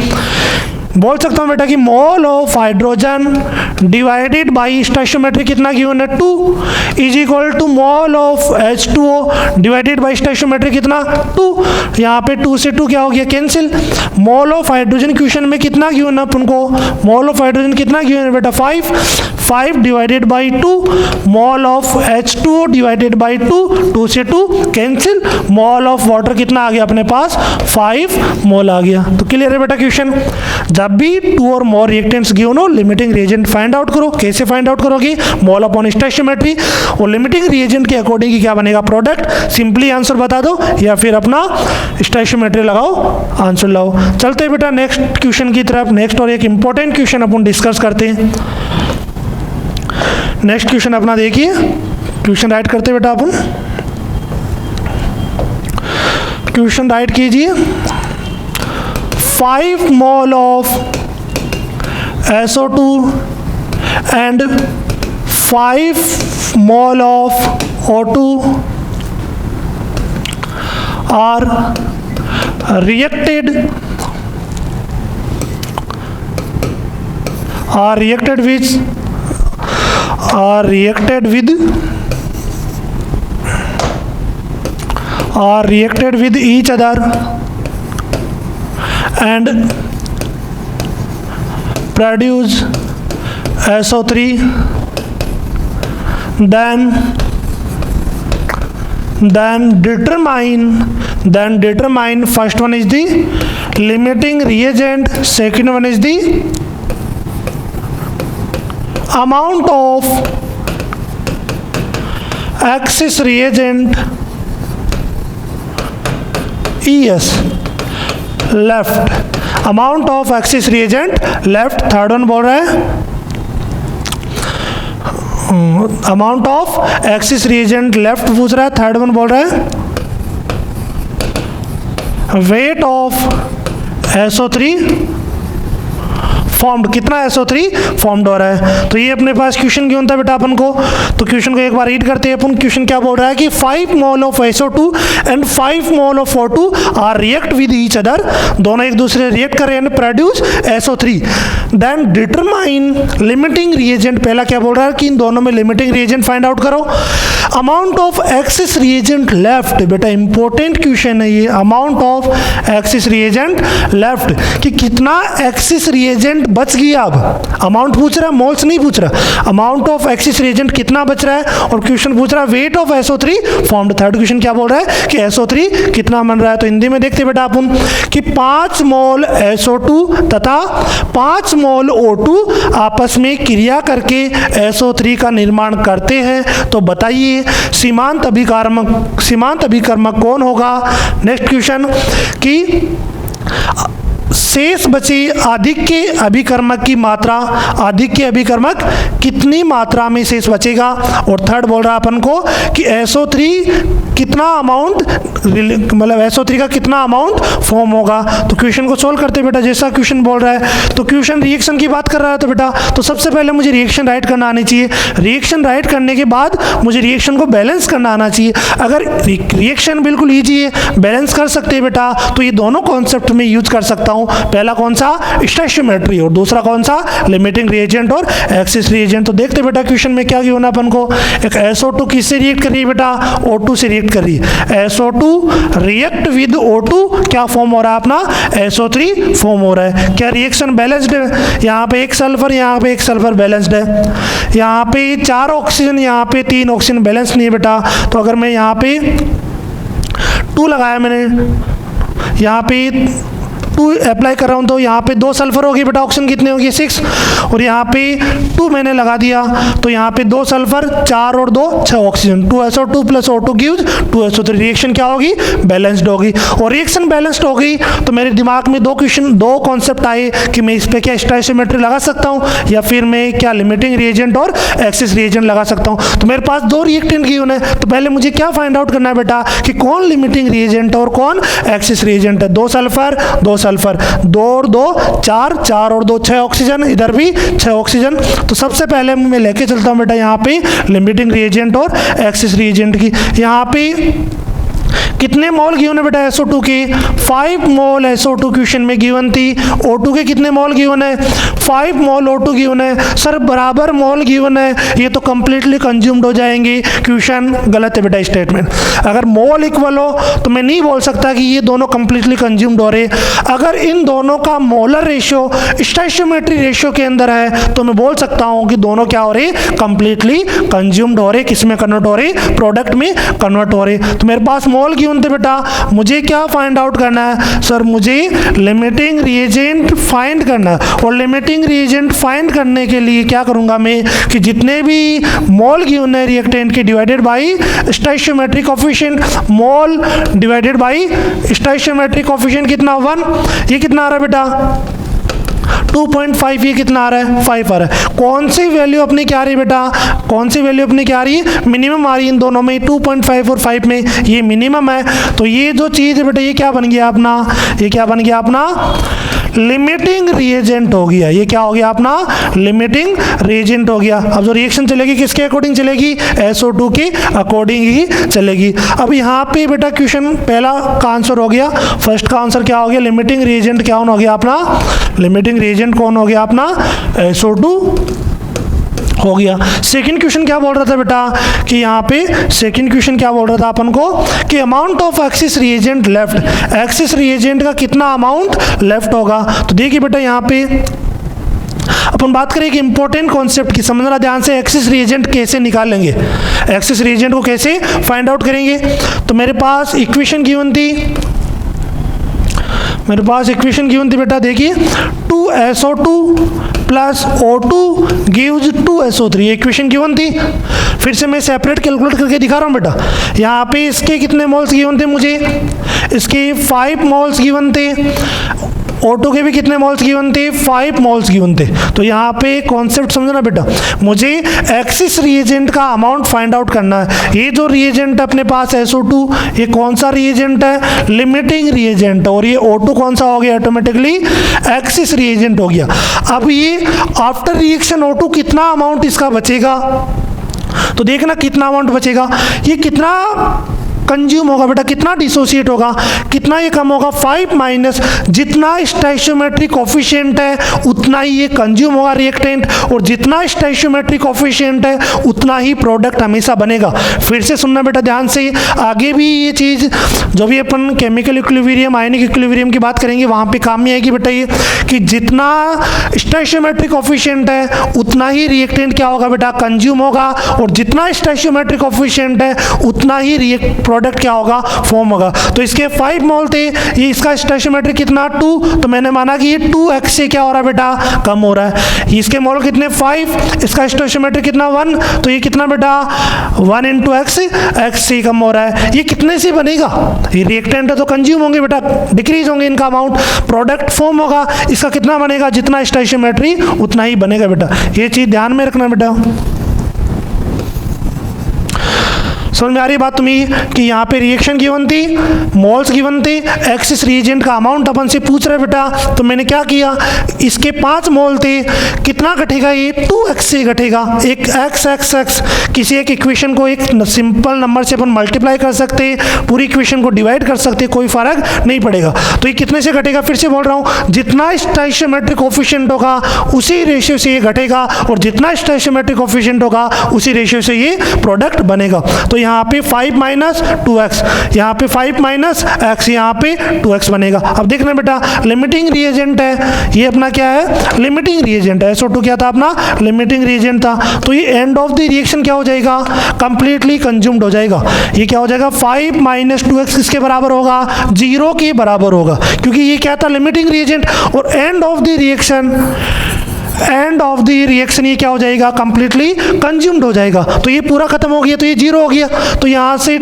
बोल सकता हूँ बेटा कि mole of hydrogen divided by stoichiometry कितना गिवन है 2 is equal to mole of H2O divided by stoichiometry कितना 2। यहाँ पे 2 से 2 क्या हो गया cancel. Mole of hydrogen question में कितना गिवन है अपन को, मोल ऑफ हाइड्रोजन कितना गिवन है बेटा 5 divided by 2, mole of H2O divided by 2 से 2 कैंसिल, मोल ऑफ वाटर कितना आ गया अपने पास 5 मोल आ गया। तो क्लियर है बेटा क्वेश्चन। जब भी 2 और मोर रिएक्टेंट्स गिवन हो लिमिटिंग रिएजेंट फाइंड आउट करो। कैसे फाइंड आउट करोगे, मोल अपॉन स्टोइचियोमेट्री, और लिमिटिंग रिएजेंट के अकॉर्डिंग क्या बनेगा प्रोडक्ट, सिंपली आंसर बता दो या फिर अपना स्टोइचियोमेट्री लगाओ आंसर लाओ। चलते हैं बेटा नेक्स्ट क्वेश्चन की तरफ। नेक्स्ट और एक इंपॉर्टेंट क्वेश्चन अपन डिस्कस करते हैं। नेक्स्ट क्वेश्चन अपना देखिए, क्वेश्चन राइट करते बेटा अपन, क्वेश्चन राइट कीजिए। 5 mole of SO2 and 5 mole of O2 are reacted with each other and produce SO3, then determine first one is the limiting reagent, second one is the amount of excess reagent ES left, amount of excess reagent left। Third one बोल रहा है amount of excess reagent left पूछ रहा है। Third one बोल रहा है weight of SO3 formed, कितना SO3 फॉर्म्ड हो रहा है। तो ये अपने पास क्वेश्चन क्यों था बेटा अपन को, तो क्वेश्चन को एक बार रीड करते हैं अपन। क्वेश्चन क्या बोल रहा है कि 5 mole of SO2 and 5 mole of O2 are react with each other, दोनों एक दूसरे रिएक्ट कर रहे हैं, produce SO3। Then determine limiting reagent, पहला क्या बोल रहा है कि इन दोनों में लिमिटिंग रिएजेंट फाइंड आउट करो। Amount of excess reagent left, बेटा इंपॉर्टेंट क्वेश्चन है ये, amount of excess reagent left कि कितना एक्सिस रिएजेंट बच गया। अब अमाउंट पूछ रहा है, मोल्स नहीं पूछ रहा, अमाउंट ऑफ एक्सिस रिएजेंट कितना बच रहा है, और क्वेश्चन पूछ रहा है weight of SO3 formed. Third question क्या बोल रहा है कि SO3 कितना बन रहा है। तो हिंदी में देखते बेटा अपन कि 5 मोल SO2 तथा 5 मोल O2 आपस में क्रिया करके SO3 का निर्माण करते हैं। तो बताइए सीमांत अभिकर्मक कौन होगा। नेक्स्ट क्वेश्चन कि शेष बचे आधिक्य अभिकर्मक की मात्रा, आधिक्य अभिकर्मक कितनी मात्रा में शेष बचेगा। और थर्ड बोल रहा है अपन को कि SO3 कितना अमाउंट मतलब SO3 का कितना अमाउंट फॉर्म होगा। तो क्वेश्चन को सोल्व करते बेटा, जैसा क्वेश्चन बोल रहा है, तो क्वेश्चन रिएक्शन की बात कर रहा है तो बेटा, तो सबसे पहले मुझे रिएक्शन राइट करना आनी चाहिए। रिएक्शन राइट करने के बाद मुझे रिएक्शन को बैलेंस करना आना चाहिए। अगर रिएक्शन बिल्कुल ईजी है, बैलेंस कर सकते हैं बेटा, तो ये दोनों कॉन्सेप्ट में यूज कर सकता हूँ। पहला कौन सा, स्टोइचियोमेट्री, और दूसरा कौन सा, लिमिटिंग रिएजेंट और एक्सिस रिएजेंट। तो देखते बेटा क्वेश्चन में क्या गिवन है अपन को। एक SO2 किससे रिएक्ट कर रही है बेटा, O2 से रिएक्ट कर रही है। SO2 रिएक्ट विद O2, क्या फॉर्म हो रहा है अपना, SO3 फॉर्म हो रहा है। क्या रिएक्शन बैलेंस्ड है, यहाँ पे एक सल्फर, यहाँ पे एक सल्फर बैलेंस्ड है। यहाँ पे 4 ऑक्सीजन, यहाँ पे 3 ऑक्सीजन बैलेंस नहीं है बेटा। तो अगर मैं यहाँ पे 2 लगाया मैंने, यहाँ पे 2 अप्लाई कर रहा हूँ, तो यहाँ पे 2 सल्फर होगी बेटा, ऑक्सीजन कितने होगी 6, और यहाँ पे 2 मैंने लगा दिया, तो यहाँ पे 2 सल्फर, 4 और 2 6 oxygen, 2SO2 plus O2 gives 2SO3। Reaction क्या होगी, बैलेंस्ड होगी। और रिएक्शन बैलेंस्ड हो गई तो मेरे दिमाग में 2 कॉन्सेप्ट आए कि मैं इस पर क्या स्टोइचियोमेट्री लगा सकता हूँ, या फिर मैं क्या लिमिटिंग रिएजेंट और एक्सिस रिएजेंट लगा सकता हूँ। तो मेरे पास 2 रिएक्टेंट गिवन है, तो पहले मुझे क्या फाइंड आउट करना है बेटा कि कौन लिमिटिंग रिएजेंट और कौन एक्सिस रिएजेंट है। 2 सल्फर 2 सल्फर, 2 और 2 4, 4 और 2 6 ऑक्सीजन, इधर भी 6 ऑक्सीजन। तो सबसे पहले मैं लेके चलता हूँ बेटा यहाँ पे लिमिटिंग रिएजेंट और एक्सिस रिएजेंट की। यहाँ पे कितने मोल गिवन है बेटा SO2 के, 5 मोल SO2 क्वेश्चन में गिवन थी। O2 के कितने मोल गिवन है, 5 मोल O2 गिवन है। सर बराबर मोल गिवन है, ये तो कंप्लीटली कंज्यूम्ड हो जाएंगे। क्वेश्चन गलत है बेटा स्टेटमेंट। अगर मोल इक्वल हो तो मैं नहीं बोल सकता कि ये दोनों कंप्लीटली कंज्यूम्ड हो रहे। अगर इन दोनों का मोलर रेशियो स्टोइचियोमेट्री रेशियो के अंदर है तो मैं बोल सकता हूँ कि दोनों क्या हो रहे, कंप्लीटली कंज्यूम्ड हो रहे। किस में कन्वर्ट हो रहे, प्रोडक्ट में कन्वर्ट हो रहे। तो मेरे पास मोल गिवन थे बेटा, मुझे क्या फाइंड आउट करना है सर, मुझे लिमिटिंग रिएजेंट फाइंड करना है। और लिमिटिंग रिएजेंट फाइंड करने के लिए क्या करूंगा मैं कि जितने भी मोल गिवन है रिएक्टेंट के divided by stoichiometric coefficient, mole divided by stoichiometric coefficient कितना 1, ये कितना आ रहा है बेटा 2.5, ये कितना आ रहा है 5 आ रहा है। कौन सी वैल्यू अपनी क्या आ रही है बेटा, कौन सी वैल्यू अपनी क्या आ रही है, मिनिमम आ रही है इन दोनों में, 2.5 और 5 में ये मिनिमम है। तो ये जो चीज़ है बेटा ये क्या बन गया अपना, ये क्या बन गया अपना लिमिटिंग रिएजेंट हो गया। ये क्या हो गया अपना लिमिटिंग रिएजेंट हो गया। अब जो रिएक्शन चलेगी किसके अकॉर्डिंग चलेगी, SO2 के अकॉर्डिंग ही चलेगी। अब यहाँ पे बेटा क्वेश्चन पहला का आंसर हो गया, फर्स्ट का आंसर क्या हो गया, लिमिटिंग रिएजेंट क्या हो गया अपना, लिमिटिंग रिएजेंट कौन हो गया अपना SO2 हो गया। सेकंड क्वेश्चन क्या बोल रहा था बेटा कि यहाँ पे सेकंड क्वेश्चन क्या बोल रहा था अपन को कि amount of excess reagent left, axis reagent का कितना अमाउंट लेफ्ट होगा। तो देखिए बेटा यहाँ पे अपन बात करें कि इंपॉर्टेंट कॉन्सेप्ट की, समझना ध्यान से, एक्सिस रिएजेंट कैसे निकालेंगे, एक्सिस रिएजेंट को कैसे फाइंड आउट करेंगे। तो मेरे पास इक्वेशन गिवन थी, मेरे पास इक्वेशन गिवन थी बेटा, देखिए 2SO2 plus O2 gives 2SO3, ये इक्वेशन गिवन थी। फिर से मैं सेपरेट कैलकुलेट करके दिखा रहा हूँ बेटा। यहाँ पे इसके कितने मोल्स गिवन थे मुझे, इसके 5 मोल्स गिवन थे, O2 के भी कितने मोल्स गिवन थे, 5 मोल्स गिवन थे। तो यहाँ पे कॉन्सेप्ट समझना बेटा, मुझे एक्सिस रिएजेंट का अमाउंट फाइंड आउट करना है। ये जो रिएजेंट अपने पास SO2, ये कौन सा रिएजेंट है, लिमिटिंग रिएजेंट, और ये O2 कौन सा हो गया, ऑटोमेटिकली एक्सिस रिएजेंट हो गया। अब ये आफ्टर रिएक्शन O2 कितना अमाउंट इसका बचेगा, तो देखना कितना अमाउंट बचेगा, ये कितना कंज्यूम होगा बेटा, कितना डिसोसिएट होगा, कितना ये कम होगा, 5 माइनस जितना स्टोइचियोमेट्रिक कोएफिशिएंट है उतना ही ये कंज्यूम होगा रिएक्टेंट, और जितना स्टोइचियोमेट्रिक कोएफिशिएंट है उतना ही प्रोडक्ट हमेशा बनेगा। फिर से सुनना बेटा ध्यान से, आगे भी ये चीज़ जो भी अपन केमिकल इक्विलिब्रियम, आयनिक इक्विलिब्रियम की बात करेंगे वहाँ पे काम में आएगी बेटा, ये कि जितना स्टोइचियोमेट्रिक कोएफिशिएंट है उतना ही रिएक्टेंट क्या होगा बेटा, कंज्यूम होगा, और जितना स्टोइचियोमेट्रिक कोएफिशिएंट है उतना ही प्रोडक्ट क्या होगा, फॉर्म होगा। तो इसके 5 मोल थे, ये इसका स्टोइचियोमेट्रिक कितना 2, तो मैंने माना कि ये 2x से क्या हो रहा है बेटा, कम हो रहा है। इसके मोल कितने 5, इसका स्टोइचियोमेट्रिक कितना 1, तो ये कितना बेटा 1 into x, x से कम हो रहा है। ये कितने से बनेगा, ये रिएक्टेंट है तो कंज्यूम होंगे बेटा, डिक्रीज होंगे इनका अमाउंट, प्रोडक्ट फॉर्म होगा, इसका कितना बनेगा, जितना स्टोइचियोमेट्री उतना ही बनेगा बेटा। ये चीज ध्यान में रखना बेटा। समझ में आ रही बात तुम्हें कि यहाँ पे रिएक्शन गिवन थी, मोल्स गिवन थे, एक्स इस रिएजेंट का अमाउंट अपन से पूछ रहे बेटा, तो मैंने क्या किया, इसके 5 मोल थे, कितना घटेगा ये 2x से घटेगा। एक x किसी एक इक्वेशन को एक सिंपल नंबर से अपन मल्टीप्लाई कर सकते हैं, पूरी इक्वेशन को डिवाइड कर सकते हैं, कोई फर्क नहीं पड़ेगा। तो ये कितने से घटेगा, फिर से बोल रहा हूँ, जितना स्टोइचियोमेट्रिक कोफिशिएंट होगा उसी रेशियो से ये घटेगा, और जितना स्टोइचियोमेट्रिक कोफिशिएंट होगा उसी रेशियो से ये प्रोडक्ट बनेगा। तो यहाँ पे 5 माइनस 2x, यहाँ पे 5 माइनस x, यहाँ पे 2x बनेगा। अब देखना बेटा, लिमिटिंग रिएजेंट है, ये अपना क्या है, लिमिटिंग रिएजेंट है। SO2 क्या था अपना, लिमिटिंग रिएजेंट था। तो ये एंड ऑफ द रिएक्शन क्या हो जाएगा, कंप्लीटली कंज्यूम्ड हो जाएगा। ये क्या हो जाएगा, 5 माइनस 2x किसके बराबर होगा, 0 के बराबर होगा, क्योंकि ये क्या था, लिमिटिंग रिएजेंट। और एंड ऑफ द रिएक्शन ये क्या हो जाएगा, कंप्लीटली कंज्यूम्ड हो जाएगा। तो ये पूरा खत्म हो गया, तो ये 0 हो गया। तो यहाँ से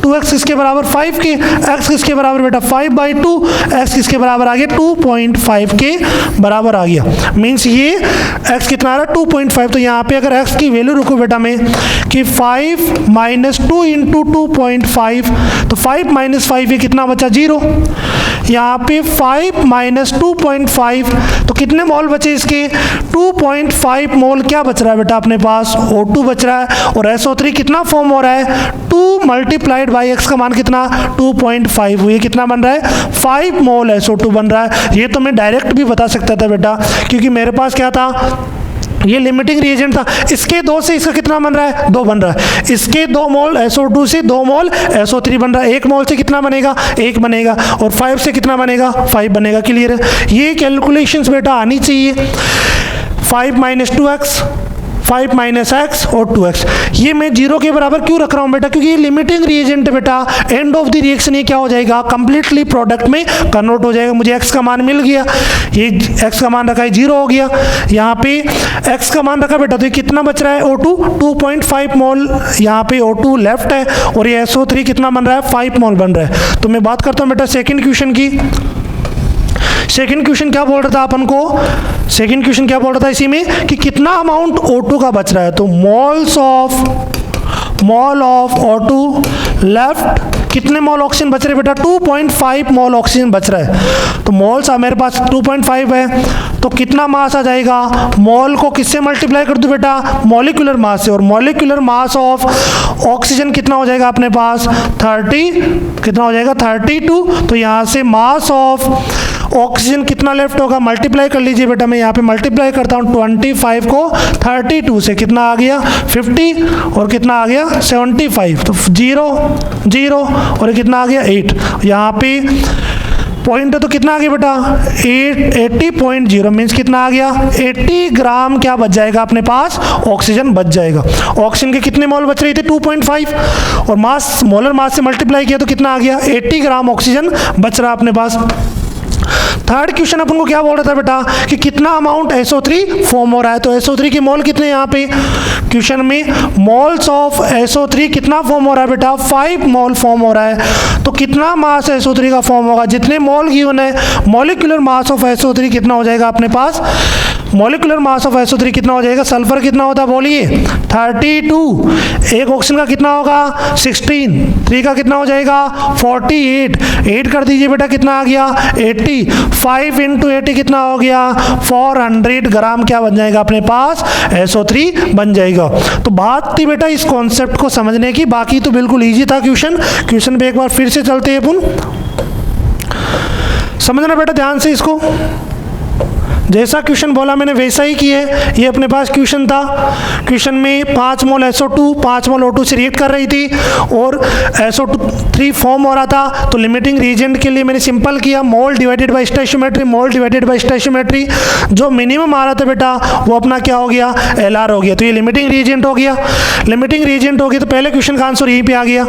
2x किसके बराबर, 5 के, x किसके बराबर बेटा 5/2, x किसके बराबर आ गया 2.5 के बराबर आ गया। मीन्स ये x कितना आ रहा है 2.5। तो यहाँ पे अगर x की वैल्यू रुको बेटा मैं कि 5 माइनस 2 इंटू 2.5, तो 5 माइनस 5 ये कितना बचा 0। यहाँ पे 5 माइनस 2.5, तो कितने मोल बचे इसके, 2.5 मोल क्या बच रहा है बेटा अपने पास, O2 बच रहा है। और SO3 कितना फॉर्म हो रहा है, 2 मल्टीप्लाइड बाई x का मान कितना 2.5, ये कितना बन रहा है 5 मोल SO2 बन रहा है। ये तो मैं डायरेक्ट भी बता सकता था बेटा, क्योंकि मेरे पास क्या था, ये लिमिटिंग रिएजेंट था। इसके 2 से इसका कितना बन रहा है, 2 बन रहा है। इसके 2 मोल SO2 से 2 मोल SO3 बन रहा है। 1 मोल से कितना बनेगा, 1 बनेगा। और 5 से कितना बनेगा, 5 बनेगा। क्लियर है, ये कैलकुलेशंस बेटा आनी चाहिए। 5 माइनस 2x, 5 माइनस x और 2x, ये मैं 0 के बराबर क्यों रख रहा हूँ बेटा, क्योंकि ये लिमिटिंग रिएजेंट है बेटा। एंड ऑफ द रिएक्शन ये क्या हो जाएगा, कंप्लीटली प्रोडक्ट में कन्वर्ट हो जाएगा। मुझे x का मान मिल गया, ये x का मान रखा है 0 हो गया। यहाँ पे x का मान रखा बेटा, तो ये कितना बच रहा है O2, 2.5 मोल यहाँ पे O2 लेफ्ट है, और ये SO3 कितना बन रहा है 5 मोल बन रहा है। तो मैं बात करता हूँ बेटा सेकेंड क्वेश्चन की। सेकंड क्वेश्चन क्या बोल रहा था अपन को, सेकंड क्वेश्चन क्या बोल रहा था इसी में कि कितना अमाउंट O2 का बच रहा है। तो मोल ऑफ O2 लेफ्ट, कितने मोल ऑक्सीजन बच रहे बेटा, 2.5 मोल ऑक्सीजन बच रहा है। तो मोल्स मेरे पास 2.5 है, तो कितना मास आ जाएगा, मोल को किससे मल्टीप्लाई कर दूं बेटा, मॉलिक्यूलर मास से। और मॉलिक्यूलर मास ऑफ ऑक्सीजन कितना हो जाएगा अपने पास 30, कितना हो जाएगा 32। तो यहाँ से मास ऑफ ऑक्सीजन कितना लेफ्ट होगा, मल्टीप्लाई कर लीजिए बेटा, मैं यहाँ पे मल्टीप्लाई करता हूँ 25 को 32 से, कितना आ गया 50, और कितना आ गया 75। तो 0 0 और कितना आ गया 8। यहाँ पे पॉइंट है तो कितना आ गया बेटा 80.0, मीन्स कितना आ गया 80 ग्राम क्या बच जाएगा अपने पास, ऑक्सीजन बच जाएगा। ऑक्सीजन के कितने मोल बच रही थे 2.5, और मास मोलर मास से मल्टीप्लाई किया तो कितना आ गया 80 ग्राम ऑक्सीजन बच रहा अपने पास। थर्ड क्वेश्चन अपन को क्या बोल रहा था बेटा कि कितना अमाउंट SO3 फॉर्म हो रहा है। तो SO3 के मोल कितने यहाँ पे क्वेश्चन में, मोल्स ऑफ SO3 कितना फॉर्म हो रहा है बेटा 5 मोल फॉर्म हो रहा है। तो कितना मास SO3 का फॉर्म होगा, जितने मोल गिवन है, मॉलिक्यूलर मास ऑफ SO3 कितना हो जाएगा अपने पास, मॉलिक्यूलर मास ऑफ SO3 कितना हो जाएगा, सल्फर कितना होता है बोलिए 32, एक ऑक्सीजन का कितना होगा 16, 3 का कितना हो जाएगा 48, 8 कर दीजिए बेटा कितना आ गया 80, 5 इंटू 80 कितना हो गया 400 ग्राम क्या बन जाएगा अपने पास SO3 बन जाएगा। तो बात थी बेटा इस कॉन्सेप्ट को समझने की, बाकी तो बिल्कुल ईजी था क्वेश्चन पे एक बार फिर से चलते हैं अपन, समझना बेटा ध्यान से इसको। जैसा क्वेश्चन बोला मैंने वैसा ही किए, ये अपने पास क्वेश्चन था। क्वेश्चन में 5 मोल SO2 5 मोल O2 से रिएक्ट कर रही थी और SO3 फॉर्म हो रहा था। तो लिमिटिंग रीजेंट के लिए मैंने सिंपल किया, मोल डिवाइडेड बाय स्टोइचियोमेट्री, मोल डिवाइडेड बाय स्टोइचियोमेट्री। जो मिनिमम आ रहा था बेटा वो अपना क्या हो गया LR हो गया। तो ये लिमिटिंग रीजेंट हो गया, लिमिटिंग रीजेंट हो गया। तो पहले क्वेश्चन का आंसर यहीं पे आ गया।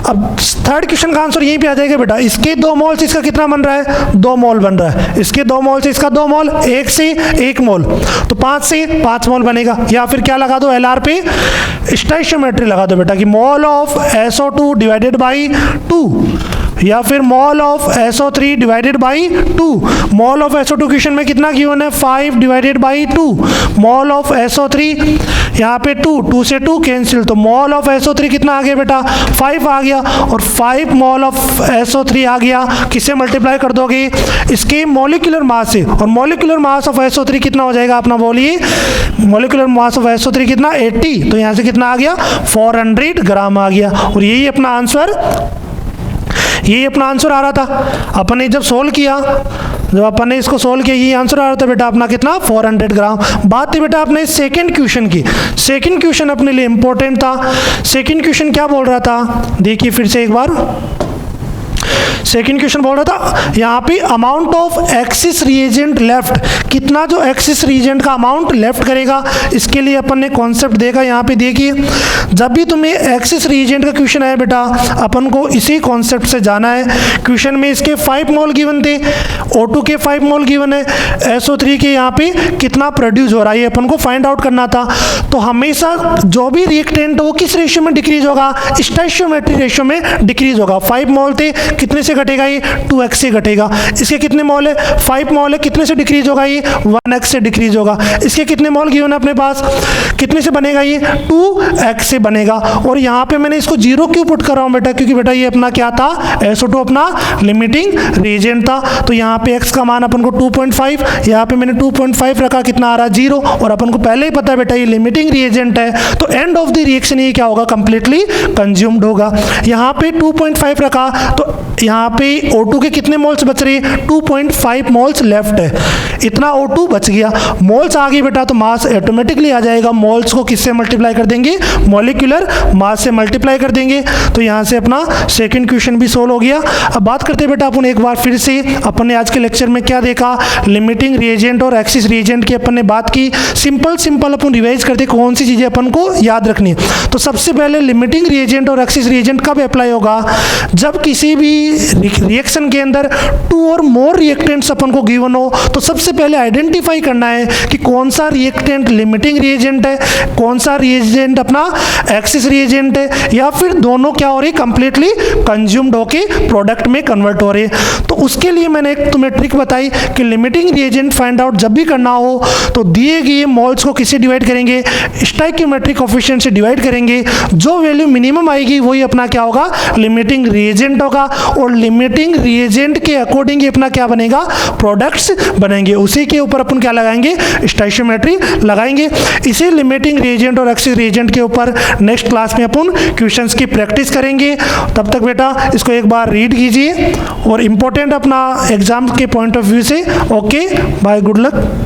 अब थर्ड क्वेश्चन का आंसर यहीं पे आ जाएगा बेटा, इसके 2 मोल से इसका कितना बन रहा है 2 मोल बन रहा है, इसके 2 मोल से इसका 2 मोल, 1 से 1 मोल, तो 5 से 5 मोल बनेगा। या फिर क्या लगा दो LR पे स्टोइचियोमेट्री लगा दो बेटा कि mole of SO2 divided by 2, या फिर mole of SO3 divided by 2। Mole of SO2 question में कितना गिवन है 5 divided by 2। Mole of SO3 यहाँ पे 2 से 2 कैंसिल, तो मोल ऑफ SO3 कितना आ गया बेटा 5 आ गया, और 5 मोल ऑफ SO3 आ गया, किससे मल्टीप्लाई कर दोगे इसके मॉलिक्यूलर मास से, और मॉलिक्यूलर मास ऑफ SO3 कितना हो जाएगा अपना बोलिए, मॉलिक्यूलर मास ऑफ SO3 कितना 80, तो यहाँ से कितना आ गया 400 ग्राम आ गया। और यही अपना आंसर आ रहा था। अपन ने जब सोल्व किया, जब अपन ने इसको सोल्व किया, यही आंसर आ रहा था बेटा अपना कितना 400 ग्राम। बात थी बेटा अपने सेकंड क्वेश्चन की। सेकंड क्वेश्चन अपने लिए इंपॉर्टेंट था। सेकंड क्वेश्चन क्या बोल रहा था, देखिए फिर से एक बार। सेकंड क्वेश्चन बोल रहा था यहाँ पे amount of excess reagent left, कितना जो एक्सिस रिएजेंट का अमाउंट लेफ्ट करेगा, इसके लिए अपन ने कॉन्सेप्ट देखा। यहाँ पे देखिए, जब भी तुम्हें एक्सिस रिएजेंट का क्वेश्चन आया बेटा, अपन को इसी कॉन्सेप्ट से जाना है। क्वेश्चन में इसके 5 मोल गिवन थे, O2 के 5 मोल गिवन है, SO3 के यहाँ पे कितना प्रोड्यूस हो रहा है अपन को फाइंड आउट करना था। तो हमेशा जो भी रिएक्टेंट वो किस रेशियो में डिक्रीज होगा, स्टोइकियोमेट्रिक रेशियो में डिक्रीज होगा। 5 मोल थे, कितने से घटेगा ये 2x से घटेगा। इसके कितने मोल है 5 मोल है, कितने से डिक्रीज होगा ये 1x से डिक्रीज होगा। इसके कितने मोल गिवन है अपने पास, कितने से बनेगा ये 2x से बनेगा। और यहाँ पे मैंने इसको 0 क्यों पुट कर रहा हूँ बेटा, क्योंकि बेटा ये अपना क्या था SO2 अपना लिमिटिंग रिएजेंट था। तो यहाँ पे x का मान अपन को 2.5, यहाँ पे मैंने 2.5 रखा, कितना आ रहा 0, और अपन को पहले ही पता है बेटा ये लिमिटिंग रिएजेंट है, तो एंड ऑफ द रिएक्शन ये क्या होगा कंप्लीटली कंज्यूम्ड होगा। यहाँ पे 2.5 रखा, तो यहाँ पे O2 के कितने मोल्स बच रहे हैं 2.5 मोल्स लेफ्ट है, इतना O2 बच गया। मोल्स आ गई बेटा, तो मास ऑटोमेटिकली आ जाएगा। मोल्स को किससे मल्टीप्लाई कर देंगे, मॉलिक्यूलर मास से मल्टीप्लाई कर देंगे। तो यहाँ से अपना सेकंड क्वेश्चन भी सोल्व हो गया। अब बात करते हैं बेटा अपन एक बार फिर से, अपन ने आज के लेक्चर में क्या देखा, लिमिटिंग रिएजेंट और एक्सिस रिएजेंट की अपन ने बात की। सिंपल अपन रिवाइज करते कौन सी चीज़ें अपन को याद रखनी है। तो सबसे पहले लिमिटिंग रिएजेंट और एक्सिस रिएजेंट कब अप्लाई होगा, जब किसी भी रिएक्शन के अंदर 2 और मोर रिएक्टेंट्स अपन को गिवन हो। तो सबसे पहले आइडेंटिफाई करना है कि कौन सा रिएक्टेंट लिमिटिंग रिएजेंट है, कौन सा रिएजेंट अपना एक्सिस रिएजेंट है, या फिर दोनों क्या हो रही कंप्लीटली कंज्यूम्ड होके प्रोडक्ट में कन्वर्ट हो रहे। तो उसके लिए मैंने एक तुम्हें ट्रिक बताई कि लिमिटिंग रिएजेंट फाइंड आउट जब भी करना हो तो दिए गए मोल्स को किससे डिवाइड करेंगे, स्टोइकियोमेट्रिक कोएफिशिएंट से डिवाइड करेंगे। जो वैल्यू मिनिमम आएगी वही अपना क्या होगा लिमिटिंग रिएजेंट होगा, और लिमिटिंग रिएजेंट के अकॉर्डिंग ही अपना क्या बनेगा प्रोडक्ट्स बनेंगे। उसी के ऊपर अपन क्या लगाएंगे स्टोइकियोमेट्री लगाएंगे। इसी लिमिटिंग रिएजेंट और एक्सिस रिएजेंट के ऊपर नेक्स्ट क्लास में अपन क्वेश्चंस की प्रैक्टिस करेंगे। तब तक बेटा इसको एक बार रीड कीजिए और इम्पोर्टेंट अपना एग्जाम के पॉइंट ऑफ व्यू से। Okay bye, good luck.